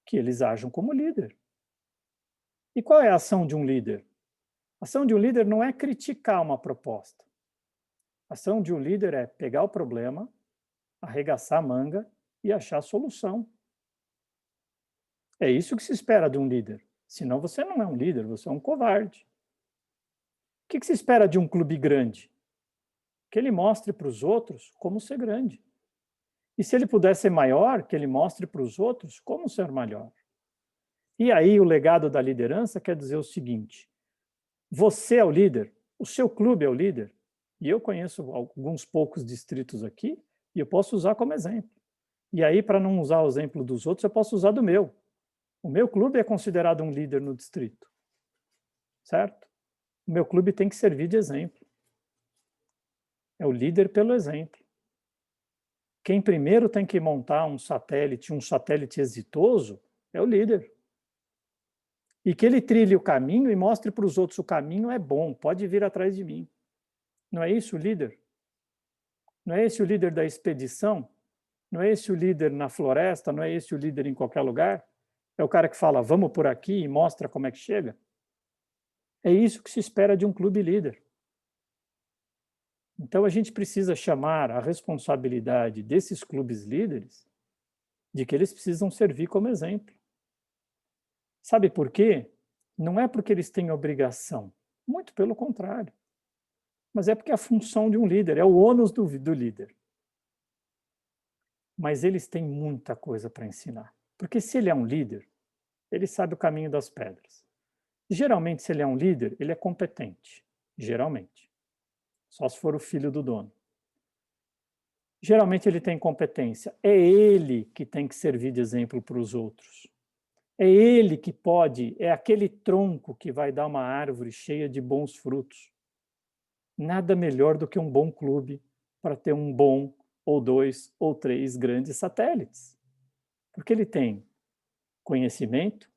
Que eles ajam como líder. E qual é a ação de um líder? A ação de um líder não é criticar uma proposta. A ação de um líder é pegar o problema, arregaçar a manga e achar a solução. É isso que se espera de um líder. Senão você não é um líder, você é um covarde. O que se espera de um clube grande? Que ele mostre para os outros como ser grande. E se ele puder ser maior, que ele mostre para os outros como ser maior. E aí o legado da liderança quer dizer o seguinte: você é o líder, o seu clube é o líder, e eu conheço alguns poucos distritos aqui, e eu posso usar como exemplo. E aí, para não usar o exemplo dos outros, eu posso usar do meu. O meu clube é considerado um líder no distrito, certo? O meu clube tem que servir de exemplo. É o líder pelo exemplo. Quem primeiro tem que montar um satélite exitoso, é o líder. E que ele trilhe o caminho e mostre para os outros o caminho é bom, pode vir atrás de mim. Não é isso o líder? Não é esse o líder da expedição? Não é esse o líder na floresta? Não é esse o líder em qualquer lugar? É o cara que fala, vamos por aqui e mostra como é que chega? É isso que se espera de um clube líder. Então a gente precisa chamar a responsabilidade desses clubes líderes de que eles precisam servir como exemplo. Sabe por quê? Não é porque eles têm obrigação, muito pelo contrário. Mas é porque é a função de um líder, é o ônus do líder. Mas eles têm muita coisa para ensinar. Porque se ele é um líder, ele sabe o caminho das pedras. Geralmente, se ele é um líder, ele é competente. Geralmente. Só se for o filho do dono. Geralmente ele tem competência. É ele que tem que servir de exemplo para os outros. É ele que pode, é aquele tronco que vai dar uma árvore cheia de bons frutos. Nada melhor do que um bom clube para ter um bom, ou 2, ou 3 grandes satélites. Porque ele tem conhecimento,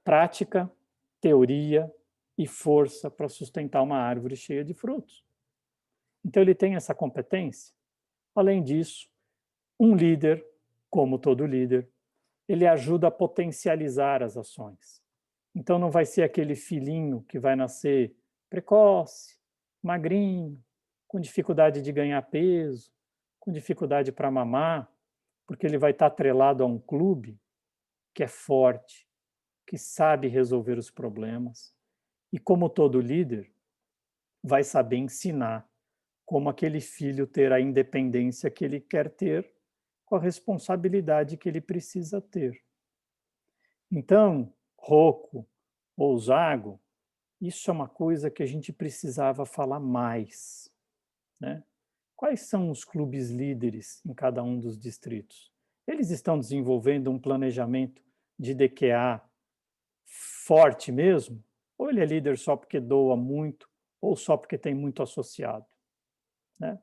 prática, teoria e força para sustentar uma árvore cheia de frutos. Então ele tem essa competência. Além disso, um líder, como todo líder, ele ajuda a potencializar as ações. Então não vai ser aquele filhinho que vai nascer precoce, magrinho, com dificuldade de ganhar peso, com dificuldade para mamar, porque ele vai estar atrelado a um clube que é forte, que sabe resolver os problemas e, como todo líder, vai saber ensinar como aquele filho ter a independência que ele quer ter com a responsabilidade que ele precisa ter. Então, Rocco ou Zago, isso é uma coisa que a gente precisava falar mais, né? Quais são os clubes líderes em cada um dos distritos? Eles estão desenvolvendo um planejamento de DQA forte mesmo? Ou ele é líder só porque doa muito, ou só porque tem muito associado, né?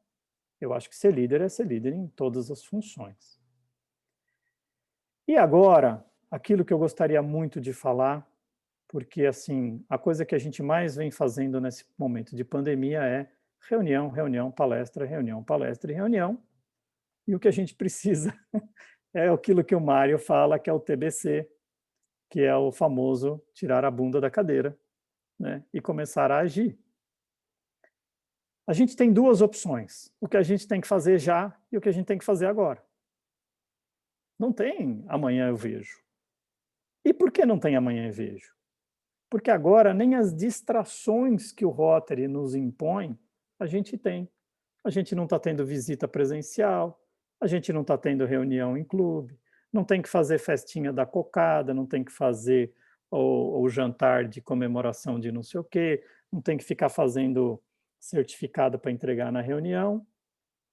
Eu acho que ser líder é ser líder em todas as funções. E agora, aquilo que eu gostaria muito de falar, porque assim, a coisa que a gente mais vem fazendo nesse momento de pandemia é reunião, reunião, palestra e reunião. E o que a gente precisa é aquilo que o Mário fala, que é o TBC, que é o famoso tirar a bunda da cadeira, né, e começar a agir. A gente tem duas opções, o que a gente tem que fazer já e o que a gente tem que fazer agora. Não tem amanhã eu vejo. E por que não tem amanhã eu vejo? Porque agora nem as distrações que o Rotary nos impõe, a gente tem. A gente não está tendo visita presencial, a gente não está tendo reunião em clube, não tem que fazer festinha da cocada, não tem que fazer o jantar de comemoração de não sei o quê, não tem que ficar fazendo certificado para entregar na reunião.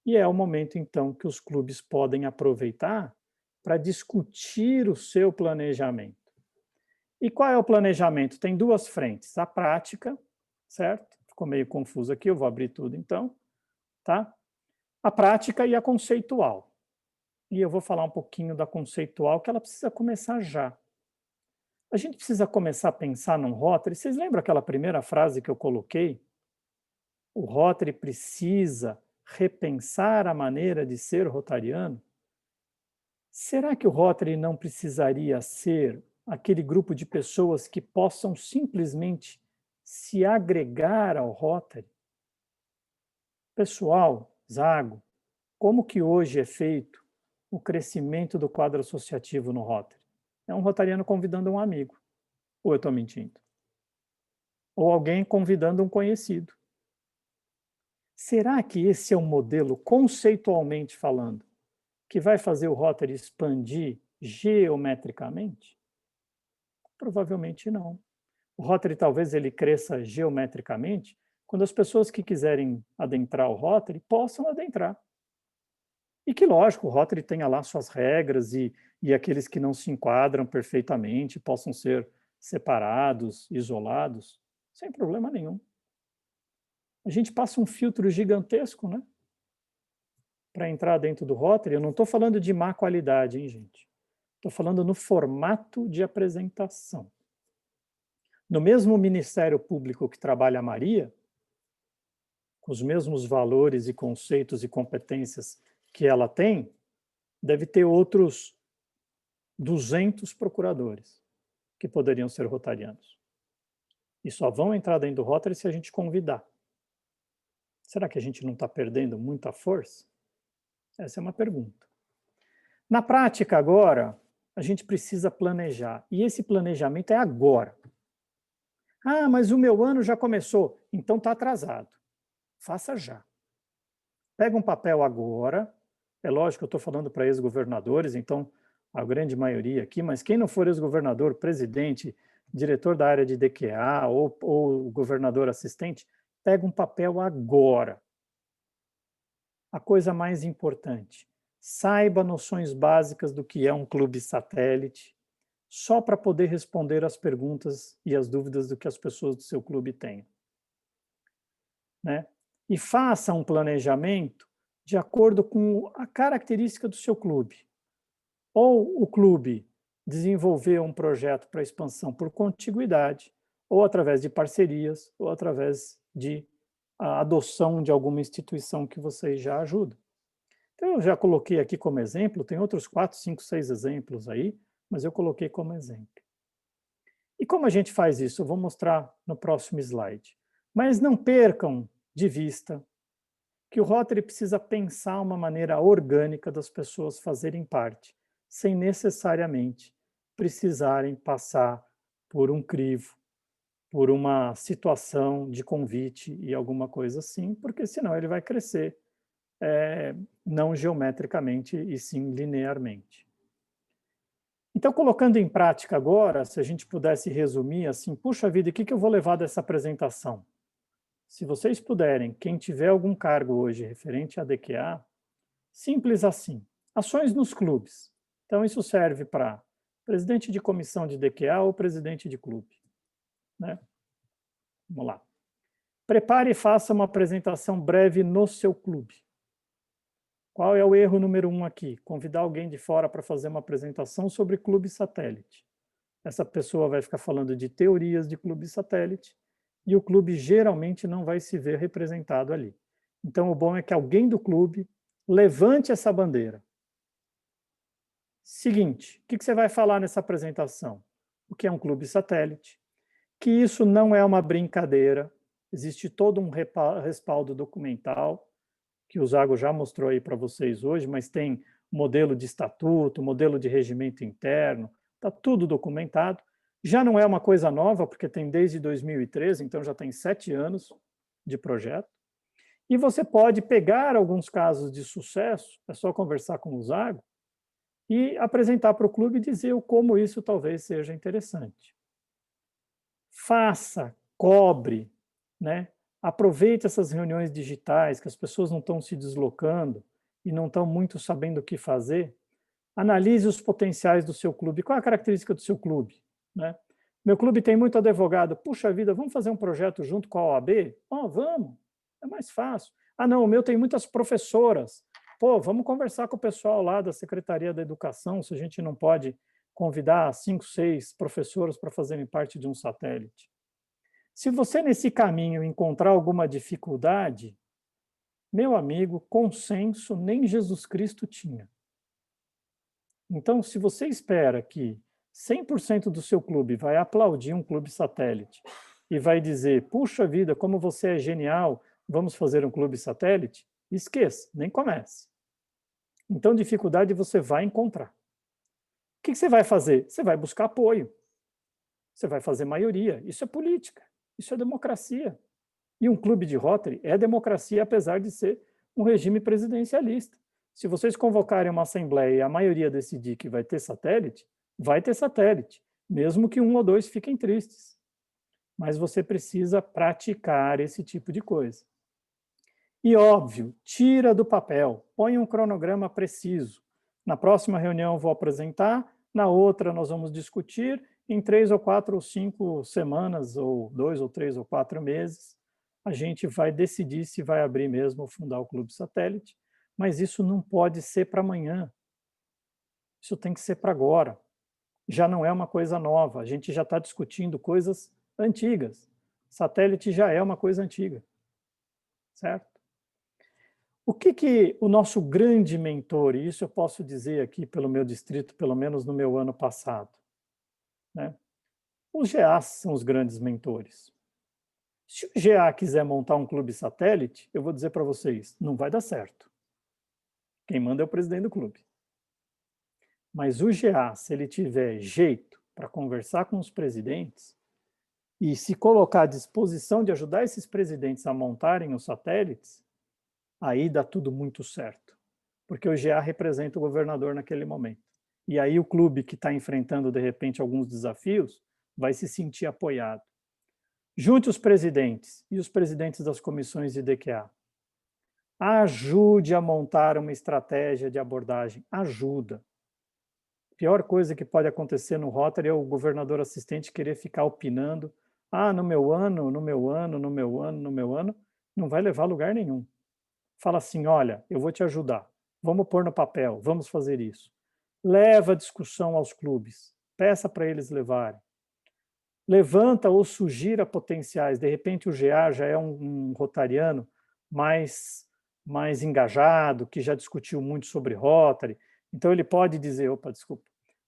E é o momento, então, que os clubes podem aproveitar para discutir o seu planejamento. E qual é o planejamento? Tem duas frentes. A prática, certo? Ficou meio confuso aqui, eu vou abrir tudo então. Tá? A prática e a conceitual. E eu vou falar um pouquinho da conceitual, que ela precisa começar já. A gente precisa começar a pensar num Rotary. Vocês lembram aquela primeira frase que eu coloquei? O Rotary precisa repensar a maneira de ser rotariano? Será que o Rotary não precisaria ser aquele grupo de pessoas que possam simplesmente se agregar ao Rotary? Pessoal, Zago, como que hoje é feito o crescimento do quadro associativo no Rotary? É um rotariano convidando um amigo. Ou eu estou mentindo? Ou alguém convidando um conhecido. Será que esse é um modelo, conceitualmente falando, que vai fazer o Rotary expandir geometricamente? Provavelmente não. O Rotary talvez ele cresça geometricamente quando as pessoas que quiserem adentrar o Rotary possam adentrar. E que, lógico, o Rotary tenha lá suas regras e aqueles que não se enquadram perfeitamente possam ser separados, isolados, sem problema nenhum. A gente passa um filtro gigantesco, né? Para entrar dentro do Rotary. Eu não estou falando de má qualidade, hein, gente? Estou falando no formato de apresentação. No mesmo Ministério Público que trabalha a Maria, com os mesmos valores e conceitos e competências que ela tem, deve ter outros 200 procuradores que poderiam ser rotarianos. E só vão entrar dentro do Rotary se a gente convidar. Será que a gente não está perdendo muita força? Essa é uma pergunta. Na prática, agora, a gente precisa planejar. E esse planejamento é agora. Ah, mas o meu ano já começou. Então está atrasado. Faça já. Pega um papel agora. É lógico que eu estou falando para ex-governadores, então a grande maioria aqui, mas quem não for ex-governador, presidente, diretor da área de DQA ou governador assistente, pega um papel agora. A coisa mais importante, saiba noções básicas do que é um clube satélite, só para poder responder às perguntas e às dúvidas do que as pessoas do seu clube têm. Né? E faça um planejamento de acordo com a característica do seu clube. Ou o clube desenvolver um projeto para expansão por contiguidade, ou através de parcerias, ou através de a adoção de alguma instituição que vocês já ajudam. Então, eu já coloquei aqui como exemplo, tem outros 4, 5, 6 exemplos aí, mas eu coloquei como exemplo. E como a gente faz isso? Eu vou mostrar no próximo slide. Mas não percam de vista que o Rotary precisa pensar uma maneira orgânica das pessoas fazerem parte, sem necessariamente precisarem passar por um crivo, por uma situação de convite e alguma coisa assim, porque senão ele vai crescer não geometricamente e sim linearmente. Então, colocando em prática agora, se a gente pudesse resumir assim, puxa vida, o que eu vou levar dessa apresentação? Se vocês puderem, quem tiver algum cargo hoje referente à DQA, simples assim, ações nos clubes. Então, isso serve para presidente de comissão de DQA ou presidente de clube. Né? Vamos lá. Prepare e faça uma apresentação breve no seu clube. Qual é o erro número 1 aqui? Convidar alguém de fora para fazer uma apresentação sobre clube satélite. Essa pessoa vai ficar falando de teorias de clube satélite e o clube geralmente não vai se ver representado ali. Então, o bom é que alguém do clube levante essa bandeira. Seguinte, o que você vai falar nessa apresentação? O que é um clube satélite? Que isso não é uma brincadeira, existe todo um respaldo documental, que o Zago já mostrou aí para vocês hoje, mas tem modelo de estatuto, modelo de regimento interno, está tudo documentado. Já não é uma coisa nova, porque tem desde 2013, então já tem 7 anos de projeto. E você pode pegar alguns casos de sucesso, é só conversar com o Zago, e apresentar para o clube e dizer como isso talvez seja interessante. Faça, cobre, né? Aproveite essas reuniões digitais, que as pessoas não estão se deslocando e não estão muito sabendo o que fazer. Analise os potenciais do seu clube. Qual é a característica do seu clube? Né? Meu clube tem muito advogado. Puxa vida, vamos fazer um projeto junto com a OAB? Oh, vamos, é mais fácil. Ah, não, o meu tem muitas professoras. Pô, vamos conversar com o pessoal lá da Secretaria da Educação, se a gente não pode convidar 5, 6 professoras para fazerem parte de um satélite. Se você, nesse caminho, encontrar alguma dificuldade, meu amigo, consenso nem Jesus Cristo tinha. Então, se você espera que 100% do seu clube vai aplaudir um clube satélite e vai dizer, puxa vida, como você é genial, vamos fazer um clube satélite, esqueça, nem comece. Então, dificuldade você vai encontrar. O que você vai fazer? Você vai buscar apoio. Você vai fazer maioria. Isso é política. Isso é democracia. E um clube de Rotary é democracia, apesar de ser um regime presidencialista. Se vocês convocarem uma assembleia e a maioria decidir que vai ter satélite, mesmo que 1 ou 2 fiquem tristes. Mas você precisa praticar esse tipo de coisa. E, óbvio, tira do papel, põe um cronograma preciso. Na próxima reunião vou apresentar, na outra nós vamos discutir, em 3 ou 4 ou 5 semanas, ou 2 ou 3 ou 4 meses, a gente vai decidir se vai abrir mesmo ou fundar o Clube Satélite, mas isso não pode ser para amanhã. Isso tem que ser para agora. Já não é uma coisa nova, a gente já está discutindo coisas antigas. Satélite já é uma coisa antiga, certo? O que o nosso grande mentor, e isso eu posso dizer aqui pelo meu distrito, pelo menos no meu ano passado, né? Os GAs são os grandes mentores. Se o GA quiser montar um clube satélite, eu vou dizer para vocês, não vai dar certo. Quem manda é o presidente do clube. Mas o GA, se ele tiver jeito para conversar com os presidentes e se colocar à disposição de ajudar esses presidentes a montarem os satélites, aí dá tudo muito certo. Porque o GA representa o governador naquele momento. E aí o clube que está enfrentando, de repente, alguns desafios, vai se sentir apoiado. Junte os presidentes e os presidentes das comissões de DQA. Ajude a montar uma estratégia de abordagem. Ajuda. A pior coisa que pode acontecer no Rotary é o governador assistente querer ficar opinando. Ah, no meu ano, não vai levar a lugar nenhum. Fala assim, olha, eu vou te ajudar. Vamos pôr no papel, vamos fazer isso. Leva a discussão aos clubes. Peça para eles levarem. Levanta ou sugira potenciais. De repente o GA já é um rotariano mais engajado, que já discutiu muito sobre Rotary. Então ele pode dizer,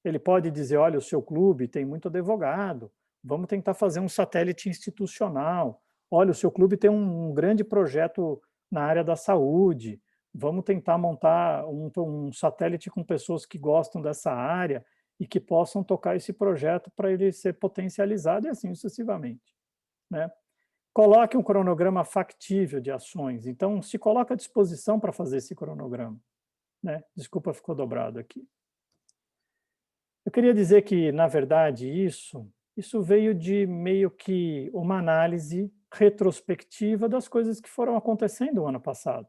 ele pode dizer, olha, o seu clube tem muito advogado, vamos tentar fazer um satélite institucional. Olha, o seu clube tem um grande projeto na área da saúde, vamos tentar montar um satélite com pessoas que gostam dessa área e que possam tocar esse projeto para ele ser potencializado e assim sucessivamente, né? Coloque um cronograma factível de ações. Então, se coloca à disposição para fazer esse cronograma, né? Desculpa, ficou dobrado aqui. Eu queria dizer que, na verdade, isso veio de meio que uma análise retrospectiva das coisas que foram acontecendo no ano passado.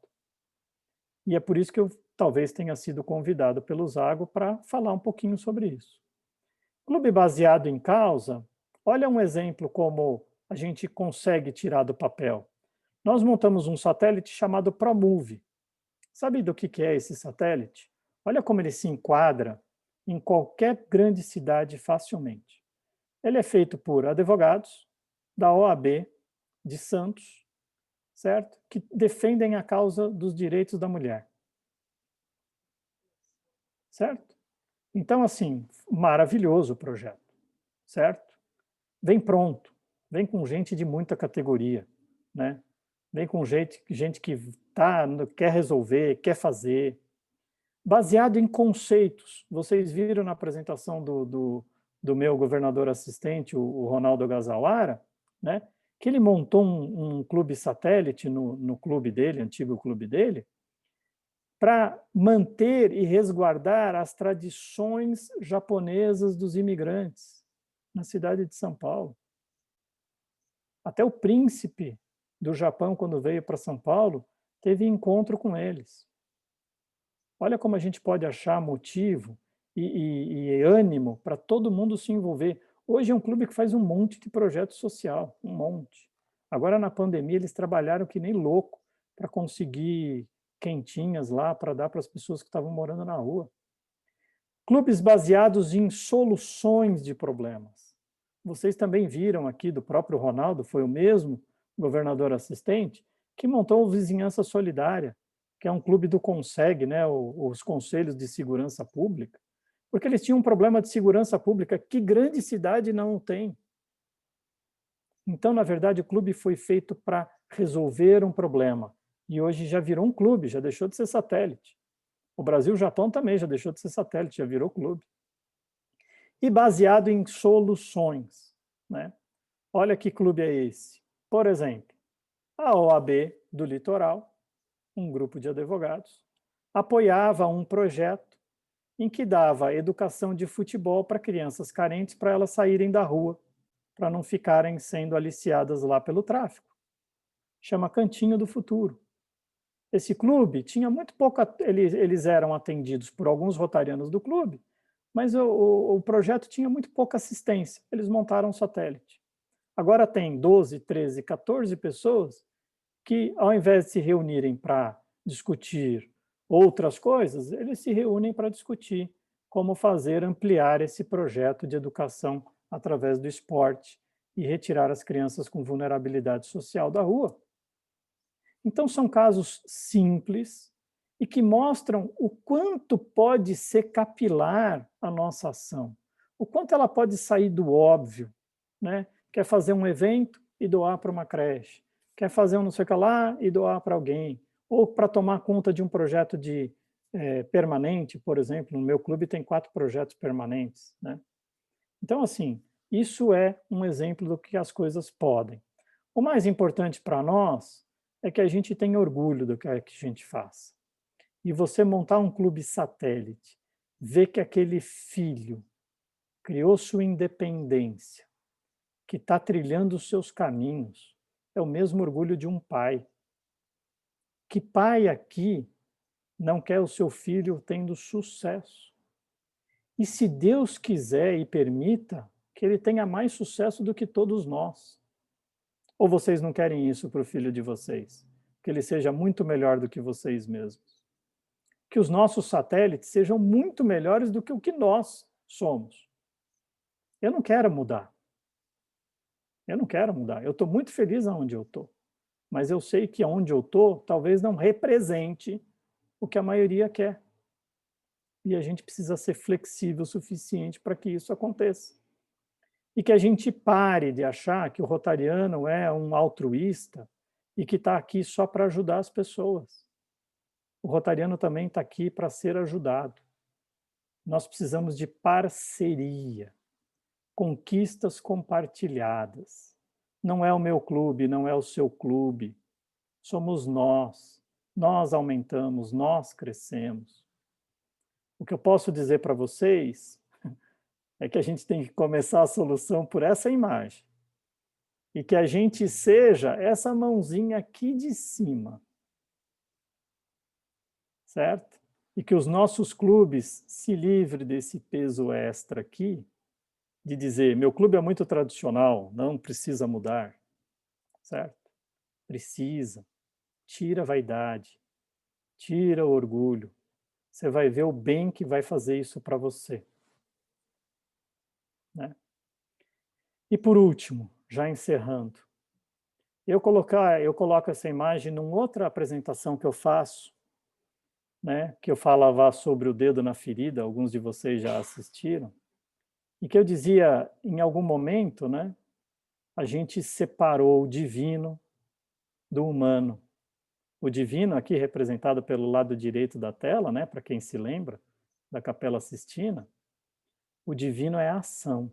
E é por isso que eu talvez tenha sido convidado pelo Zago para falar um pouquinho sobre isso. Clube baseado em causa, olha um exemplo como a gente consegue tirar do papel. Nós montamos um satélite chamado ProMove. Sabe do que é esse satélite? Olha como ele se enquadra em qualquer grande cidade facilmente. Ele é feito por advogados da OAB, de santos, certo? Que defendem a causa dos direitos da mulher. Certo? Então, assim, maravilhoso o projeto, certo? Vem pronto, vem com gente de muita categoria, né? Vem com gente que quer resolver, quer fazer, baseado em conceitos. Vocês viram na apresentação do meu governador assistente, o Ronaldo Gazawara, né? Que ele montou um clube satélite no clube dele, antigo clube dele, para manter e resguardar as tradições japonesas dos imigrantes na cidade de São Paulo. Até o príncipe do Japão, quando veio para São Paulo, teve encontro com eles. Olha como a gente pode achar motivo e ânimo para todo mundo se envolver. Hoje é um clube que faz um monte de projeto social, um monte. Agora, na pandemia, eles trabalharam que nem louco para conseguir quentinhas lá para dar para as pessoas que estavam morando na rua. Clubes baseados em soluções de problemas. Vocês também viram aqui do próprio Ronaldo, foi o mesmo governador assistente, que montou o Vizinhança Solidária, que é um clube do CONSEG, né, os Conselhos de Segurança Pública, porque eles tinham um problema de segurança pública que grande cidade não tem. Então, na verdade, o clube foi feito para resolver um problema. E hoje já virou um clube, já deixou de ser satélite. O Brasil e o Japão também já deixou de ser satélite, já virou clube. E baseado em soluções, né? Olha que clube é esse. Por exemplo, a OAB do Litoral, um grupo de advogados, apoiava um projeto em que dava educação de futebol para crianças carentes para elas saírem da rua, para não ficarem sendo aliciadas lá pelo tráfico. Chama Cantinho do Futuro. Esse clube tinha muito pouco, eles eram atendidos por alguns rotarianos do clube, mas o projeto tinha muito pouca assistência. Eles montaram um satélite. Agora tem 12, 13, 14 pessoas que, ao invés de se reunirem para discutir outras coisas, eles se reúnem para discutir como fazer ampliar esse projeto de educação através do esporte e retirar as crianças com vulnerabilidade social da rua. Então, são casos simples e que mostram o quanto pode ser capilar a nossa ação, o quanto ela pode sair do óbvio, né? Quer fazer um evento e doar para uma creche, quer fazer um não sei o que lá e doar para alguém, ou para tomar conta de um projeto permanente, por exemplo. No meu clube tem 4 projetos permanentes, né? Então, assim, isso é um exemplo do que as coisas podem. O mais importante para nós é que a gente tenha orgulho do que a gente faz. E você montar um clube satélite, ver que aquele filho criou sua independência, que está trilhando os seus caminhos, é o mesmo orgulho de um pai. Que pai aqui não quer o seu filho tendo sucesso? E se Deus quiser e permita, que ele tenha mais sucesso do que todos nós. Ou vocês não querem isso para o filho de vocês? Que ele seja muito melhor do que vocês mesmos. Que os nossos satélites sejam muito melhores do que o que nós somos. Eu não quero mudar. Eu não quero mudar. Eu estou muito feliz aonde eu estou. Mas eu sei que aonde eu estou talvez não represente o que a maioria quer. E a gente precisa ser flexível o suficiente para que isso aconteça. E que a gente pare de achar que o rotariano é um altruísta e que está aqui só para ajudar as pessoas. O rotariano também está aqui para ser ajudado. Nós precisamos de parceria, conquistas compartilhadas. Não é o meu clube, não é o seu clube. Somos nós. Nós aumentamos, nós crescemos. O que eu posso dizer para vocês é que a gente tem que começar a solução por essa imagem. E que a gente seja essa mãozinha aqui de cima. Certo? E que os nossos clubes se livrem desse peso extra aqui, de dizer, meu clube é muito tradicional, não precisa mudar. Certo? Precisa. Tira a vaidade. Tira o orgulho. Você vai ver o bem que vai fazer isso para você. Né? E por último, já encerrando, Eu coloco essa imagem numa outra apresentação que eu faço, né, que eu falava sobre o dedo na ferida, alguns de vocês já assistiram, e que eu dizia, em algum momento, né, a gente separou o divino do humano. O divino, aqui representado pelo lado direito da tela, né, para quem se lembra, da Capela Sistina, o divino é a ação,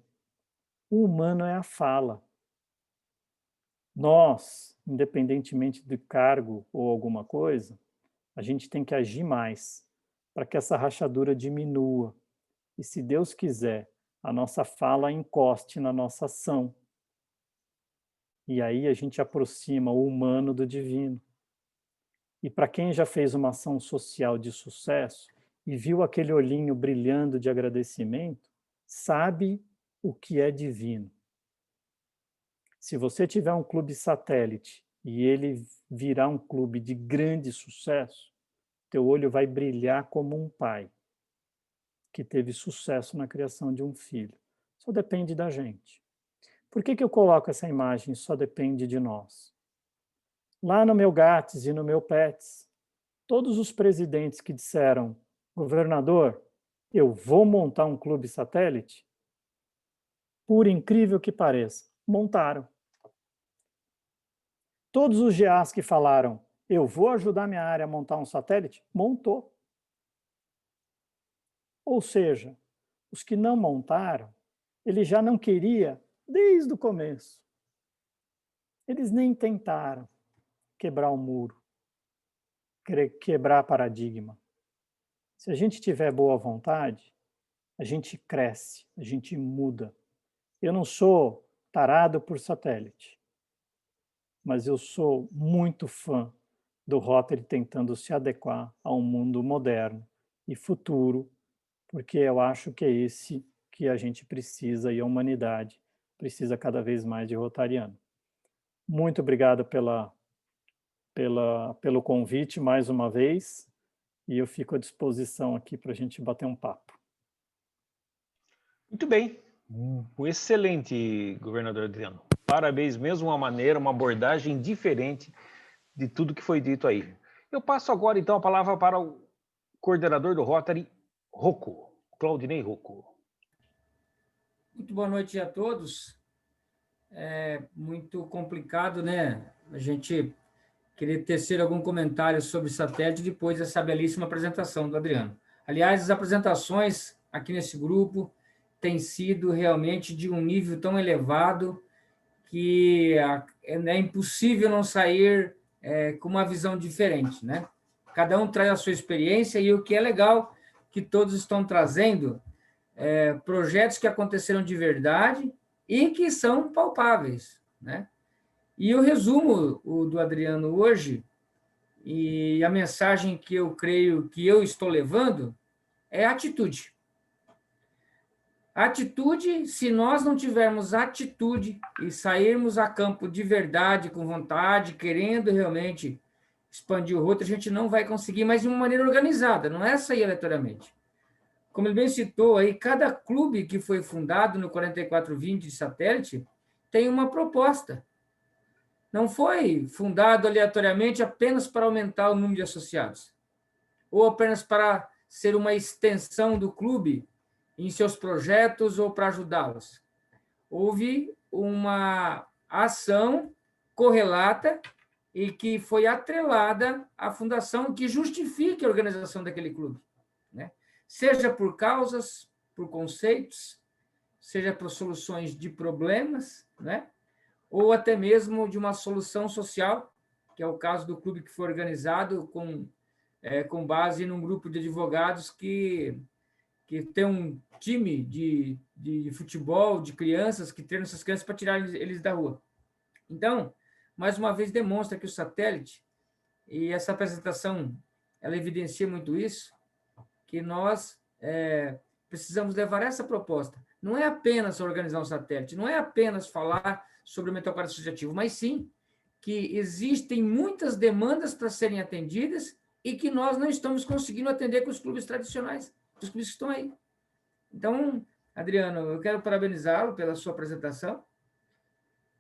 o humano é a fala. Nós, independentemente do cargo ou alguma coisa, a gente tem que agir mais para que essa rachadura diminua. E se Deus quiser, a nossa fala encoste na nossa ação. E aí a gente aproxima o humano do divino. E para quem já fez uma ação social de sucesso e viu aquele olhinho brilhando de agradecimento, sabe o que é divino. Se você tiver um clube satélite e ele virar um clube de grande sucesso, teu olho vai brilhar como um pai que teve sucesso na criação de um filho. Só depende da gente. Por que eu coloco essa imagem? Só depende de nós. Lá no meu Gates e no meu Pets, todos os presidentes que disseram, governador, eu vou montar um clube satélite, por incrível que pareça, montaram. Todos os GAs que falaram, eu vou ajudar minha área a montar um satélite, montou. Ou seja, os que não montaram, ele já não queria desde o começo. Eles nem tentaram quebrar o muro, quebrar paradigma. Se a gente tiver boa vontade, a gente cresce, a gente muda. Eu não sou tarado por satélite, mas eu sou muito fã do Rotary tentando se adequar a um mundo moderno e futuro, porque eu acho que é esse que a gente precisa e a humanidade precisa cada vez mais de rotariano. Muito obrigado pelo convite mais uma vez e eu fico à disposição aqui para a gente bater um papo. Muito bem, excelente, governador Adriano. Parabéns mesmo, uma abordagem diferente de tudo que foi dito aí. Eu passo agora então a palavra para o coordenador do Rotary, Rocco, Claudinei Rocco. Muito boa noite a todos. É muito complicado, né? A gente querer tecer algum comentário sobre satélite depois dessa belíssima apresentação do Adriano. Aliás, as apresentações aqui nesse grupo têm sido realmente de um nível tão elevado que é impossível não sair com uma visão diferente, né? Cada um traz a sua experiência e o que é legal que todos estão trazendo projetos que aconteceram de verdade e que são palpáveis, né? E o resumo do Adriano hoje, e a mensagem que eu creio que eu estou levando, é atitude. Atitude, se nós não tivermos atitude e sairmos a campo de verdade, com vontade, querendo realmente expandir o Rotary, a gente não vai conseguir, mas de uma maneira organizada, não é sair aleatoriamente. Como ele bem citou aí, cada clube que foi fundado no 4420 de satélite tem uma proposta. Não foi fundado aleatoriamente apenas para aumentar o número de associados, ou apenas para ser uma extensão do clube em seus projetos ou para ajudá-los. Houve uma ação correlata e que foi atrelada à fundação que justifique a organização daquele clube, né? Seja por causas, por conceitos, seja por soluções de problemas, né? Ou até mesmo de uma solução social, que é o caso do clube que foi organizado com base num grupo de advogados que tem um time de futebol, de crianças, que treinam essas crianças para tirar eles da rua. Então, mais uma vez, demonstra que o satélite, e essa apresentação, ela evidencia muito isso, que nós precisamos levar essa proposta. Não é apenas organizar um satélite, não é apenas falar sobre o mental associativo, mas sim que existem muitas demandas para serem atendidas e que nós não estamos conseguindo atender com os clubes tradicionais, os clubes que estão aí. Então, Adriano, eu quero parabenizá-lo pela sua apresentação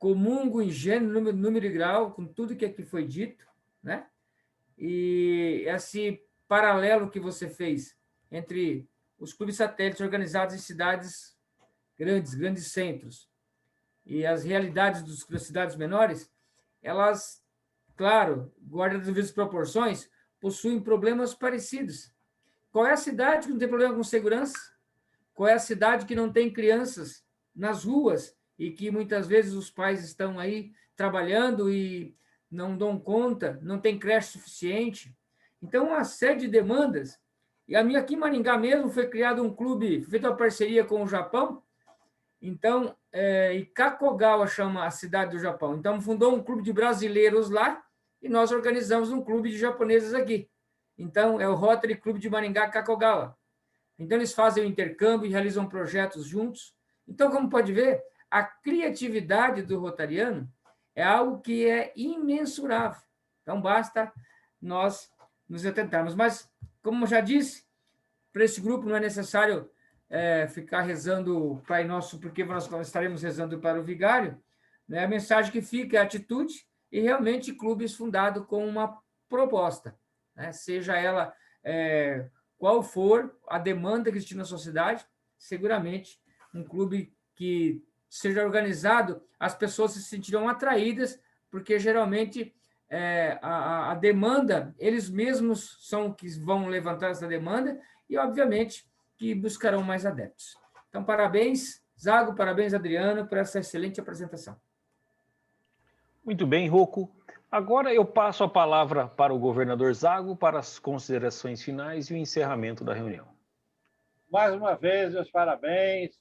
comungo em gênero, número e grau com tudo que aqui foi dito, né? E esse paralelo que você fez entre os clubes satélites organizados em cidades grandes centros, e as realidades das cidades menores, elas, claro, guardadas as devidas proporções, possuem problemas parecidos. Qual é a cidade que não tem problema com segurança? Qual é a cidade que não tem crianças nas ruas e que muitas vezes os pais estão aí trabalhando e não dão conta, não tem creche suficiente? Então, uma série de demandas. E a minha aqui em Maringá mesmo foi criado um clube, feito uma parceria com o Japão. Então, Ikakogawa chama a cidade do Japão. Então, fundou um clube de brasileiros lá e nós organizamos um clube de japoneses aqui. Então, é o Rotary Clube de Maringá Ikakogawa. Então, eles fazem o intercâmbio e realizam projetos juntos. Então, como pode ver, a criatividade do rotariano é algo que é imensurável. Então, basta nós nos atentarmos. Mas, como eu já disse, para esse grupo não é necessário ficar rezando o Pai Nosso, porque nós estaremos rezando para o vigário. Né? A mensagem que fica é atitude e realmente clubes fundados com uma proposta, né? Seja ela qual for a demanda que existe na sociedade, seguramente um clube que seja organizado, as pessoas se sentirão atraídas, porque geralmente a demanda, eles mesmos são que vão levantar essa demanda e, obviamente, que buscarão mais adeptos. Então, parabéns, Zago, parabéns, Adriano, por essa excelente apresentação. Muito bem, Rocco. Agora eu passo a palavra para o governador Zago para as considerações finais e o encerramento da reunião. Mais uma vez, meus parabéns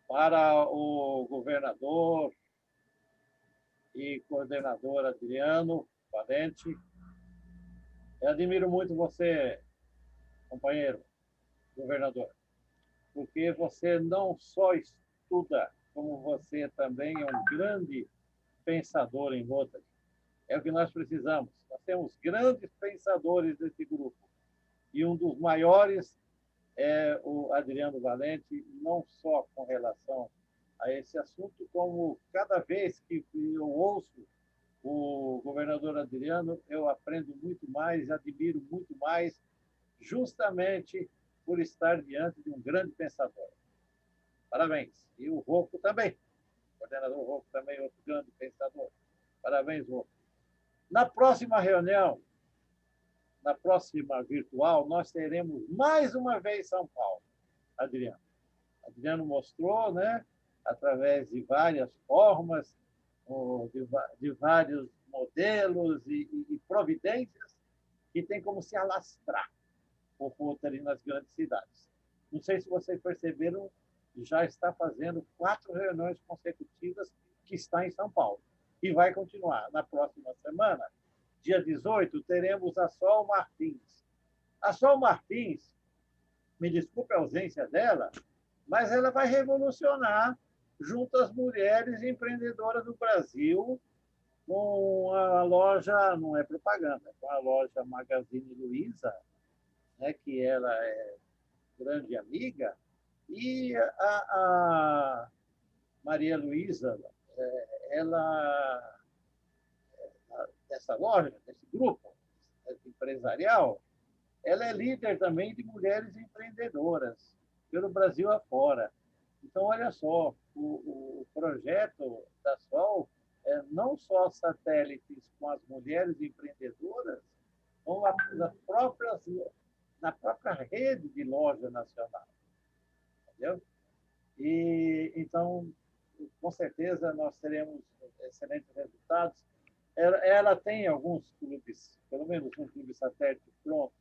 para o governador e coordenador Adriano Valente. Eu admiro muito você, companheiro governador, porque você não só estuda, como você também é um grande pensador em Rotary. É o que nós precisamos. Nós temos grandes pensadores desse grupo. E um dos maiores é o Adriano Valente, não só com relação a esse assunto, como cada vez que eu ouço o governador Adriano, eu aprendo muito mais, admiro muito mais, justamente por estar diante de um grande pensador. Parabéns. E o Rocco também. O coordenador Rocco também é outro grande pensador. Parabéns, Rocco. Na próxima reunião, na próxima virtual, nós teremos mais uma vez São Paulo, Adriano. Adriano mostrou, né, através de várias formas, de vários modelos e providências, que tem como se alastrar o Rotary nas grandes cidades. Não sei se vocês perceberam, já está fazendo 4 reuniões consecutivas que está em São Paulo. E vai continuar. Na próxima semana, dia 18, teremos a Sol Martins. A Sol Martins, me desculpe a ausência dela, mas ela vai revolucionar junto às mulheres empreendedoras do Brasil com a loja, não é propaganda, com a loja Magazine Luiza, né, que ela é grande amiga, e a Maria Luísa, ela, dessa loja, desse grupo empresarial, ela é líder também de mulheres empreendedoras pelo Brasil afora. Então, olha só, o projeto da Sol é não só satélites com as mulheres empreendedoras, como na própria rede de loja nacional. Entendeu? E, então, com certeza, nós teremos excelentes resultados. Ela tem alguns clubes, pelo menos um clube satélite pronto.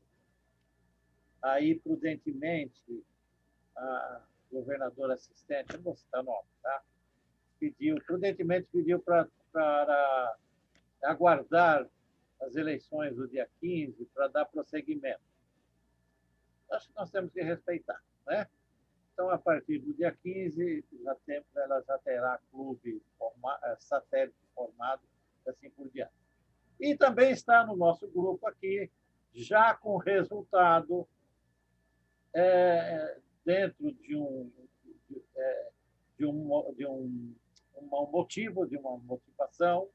Aí, prudentemente, a governadora assistente, não vou citar nome, tá? Prudentemente pediu para aguardar as eleições do dia 15 para dar prosseguimento. Acho que nós temos que respeitar, né? Então, a partir do dia 15, ela já terá clube satélite formado, assim por diante. E também está no nosso grupo aqui, já com resultado dentro de um motivo, de uma motivação,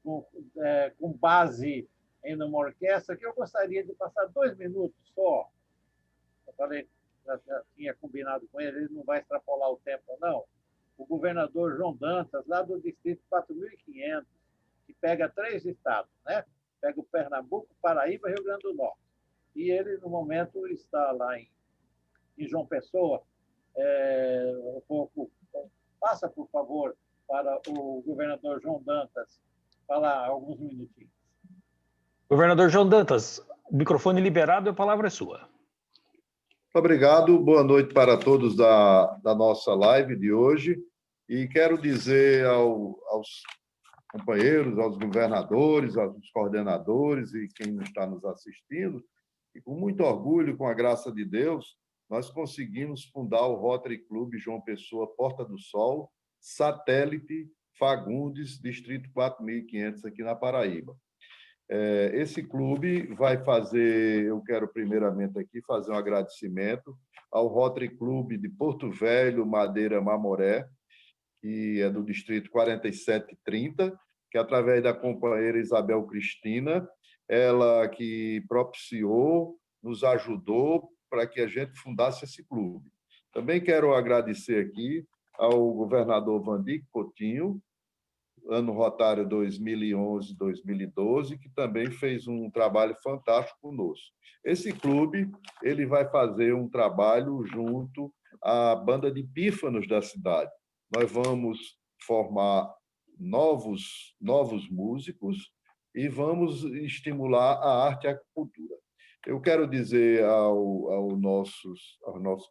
com base em uma orquestra, que eu gostaria de passar 2 minutos só. Eu falei, já tinha combinado com ele, ele não vai extrapolar o tempo, não. O governador João Dantas, lá do distrito 4.500, que pega 3 estados, né? Pega o Pernambuco, Paraíba e Rio Grande do Norte. E ele, no momento, está lá em João Pessoa. Passa, por favor, para o governador João Dantas falar alguns minutinhos. Governador João Dantas, o microfone liberado, a palavra é sua. Obrigado, boa noite para todos da nossa live de hoje. E quero dizer aos companheiros, aos governadores, aos coordenadores e quem está nos assistindo, que com muito orgulho, com a graça de Deus, nós conseguimos fundar o Rotary Club João Pessoa Porta do Sol, satélite Fagundes, distrito 4.500, aqui na Paraíba. Esse clube vai fazer, eu quero primeiramente aqui fazer um agradecimento ao Rotary Club de Porto Velho, Madeira, Mamoré, que é do distrito 4730, que através da companheira Isabel Cristina, ela que propiciou, nos ajudou para que a gente fundasse esse clube. Também quero agradecer aqui ao governador Vandir Coutinho, ano rotário 2011-2012, que também fez um trabalho fantástico conosco. Esse clube ele vai fazer um trabalho junto à banda de pífanos da cidade. Nós vamos formar novos músicos e vamos estimular a arte e a cultura. Eu quero dizer aos nossos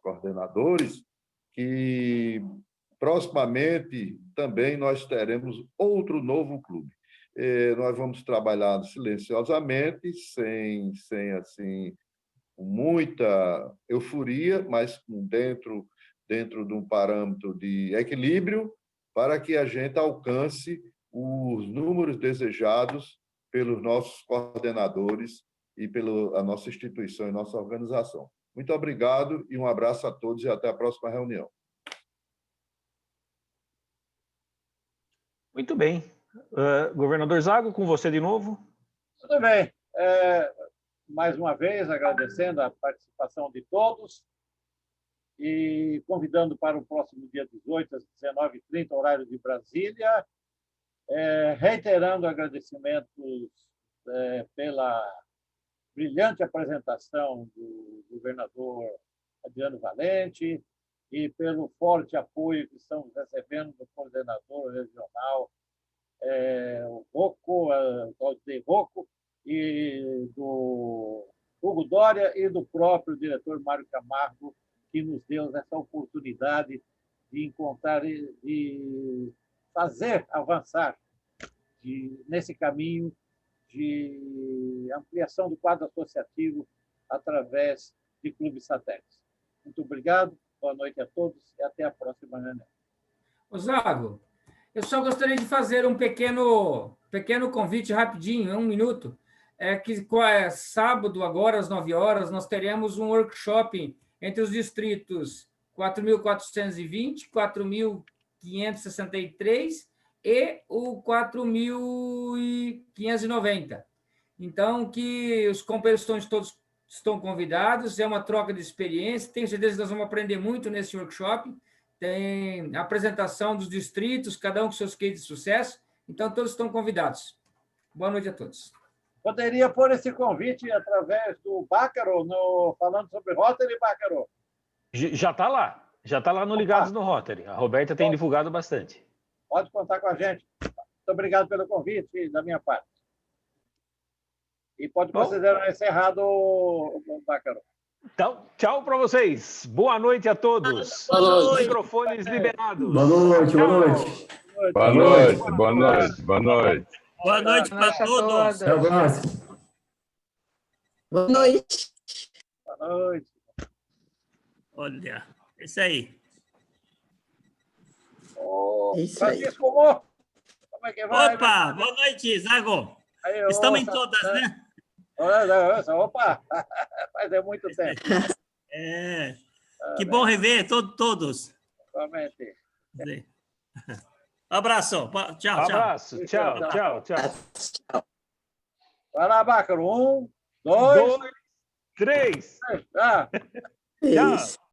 coordenadores que proximamente também nós teremos outro novo clube. Nós vamos trabalhar silenciosamente, sem assim, muita euforia, mas dentro de um parâmetro de equilíbrio, para que a gente alcance os números desejados pelos nossos coordenadores e pela nossa instituição e nossa organização. Muito obrigado e um abraço a todos e até a próxima reunião. Muito bem. Governador Zago, com você de novo. Tudo bem. Mais uma vez, agradecendo a participação de todos e convidando para o próximo dia 18, às 19h30, horário de Brasília, reiterando agradecimentos pela brilhante apresentação do governador Adriano Valente e pelo forte apoio que estamos recebendo do coordenador regional, o Rocco, e do Hugo Dória e do próprio diretor Mário Camargo, que nos deu essa oportunidade de encontrar e de fazer avançar nesse caminho de ampliação do quadro associativo através de clubes satélites. Muito obrigado, boa noite a todos e até a próxima reunião. Zago, eu só gostaria de fazer um pequeno convite rapidinho, 1 minuto. Sábado, agora às 9h, nós teremos um workshop entre os distritos 4.420, 4.563 e o 4.590. Então, que os companheiros todos estão convidados, é uma troca de experiência, tenho certeza que nós vamos aprender muito nesse workshop, tem a apresentação dos distritos, cada um com seus cases de sucesso, então todos estão convidados. Boa noite a todos. Poderia pôr esse convite através do Bácaro, falando sobre Rotary, Bácaro? Já está lá no Ligados no Rotary. A Roberta tem divulgado bastante. Pode contar com a gente. Muito obrigado pelo convite da minha parte. E pode considerar encerrado, Bácaro. Então, tchau para vocês. Boa noite a todos. Boa noite. Microfones liberados. Boa noite, boa noite. Boa noite, boa noite, boa noite. Boa noite para todos. Até a próxima. Boa noite. Boa noite. Olha, é isso aí. É isso aí. Francisco Mo, como é que vai? Opa, boa noite, Zago. Aí, Estamos em todas, né? Opa, faz muito tempo. Que bom rever todos. Realmente. Abraço. Tchau, tchau. Abraço. Tchau, tchau, tchau. Tchau. Vai lá, Bácaro. 1, 2, 2, 3. Tchau. Isso.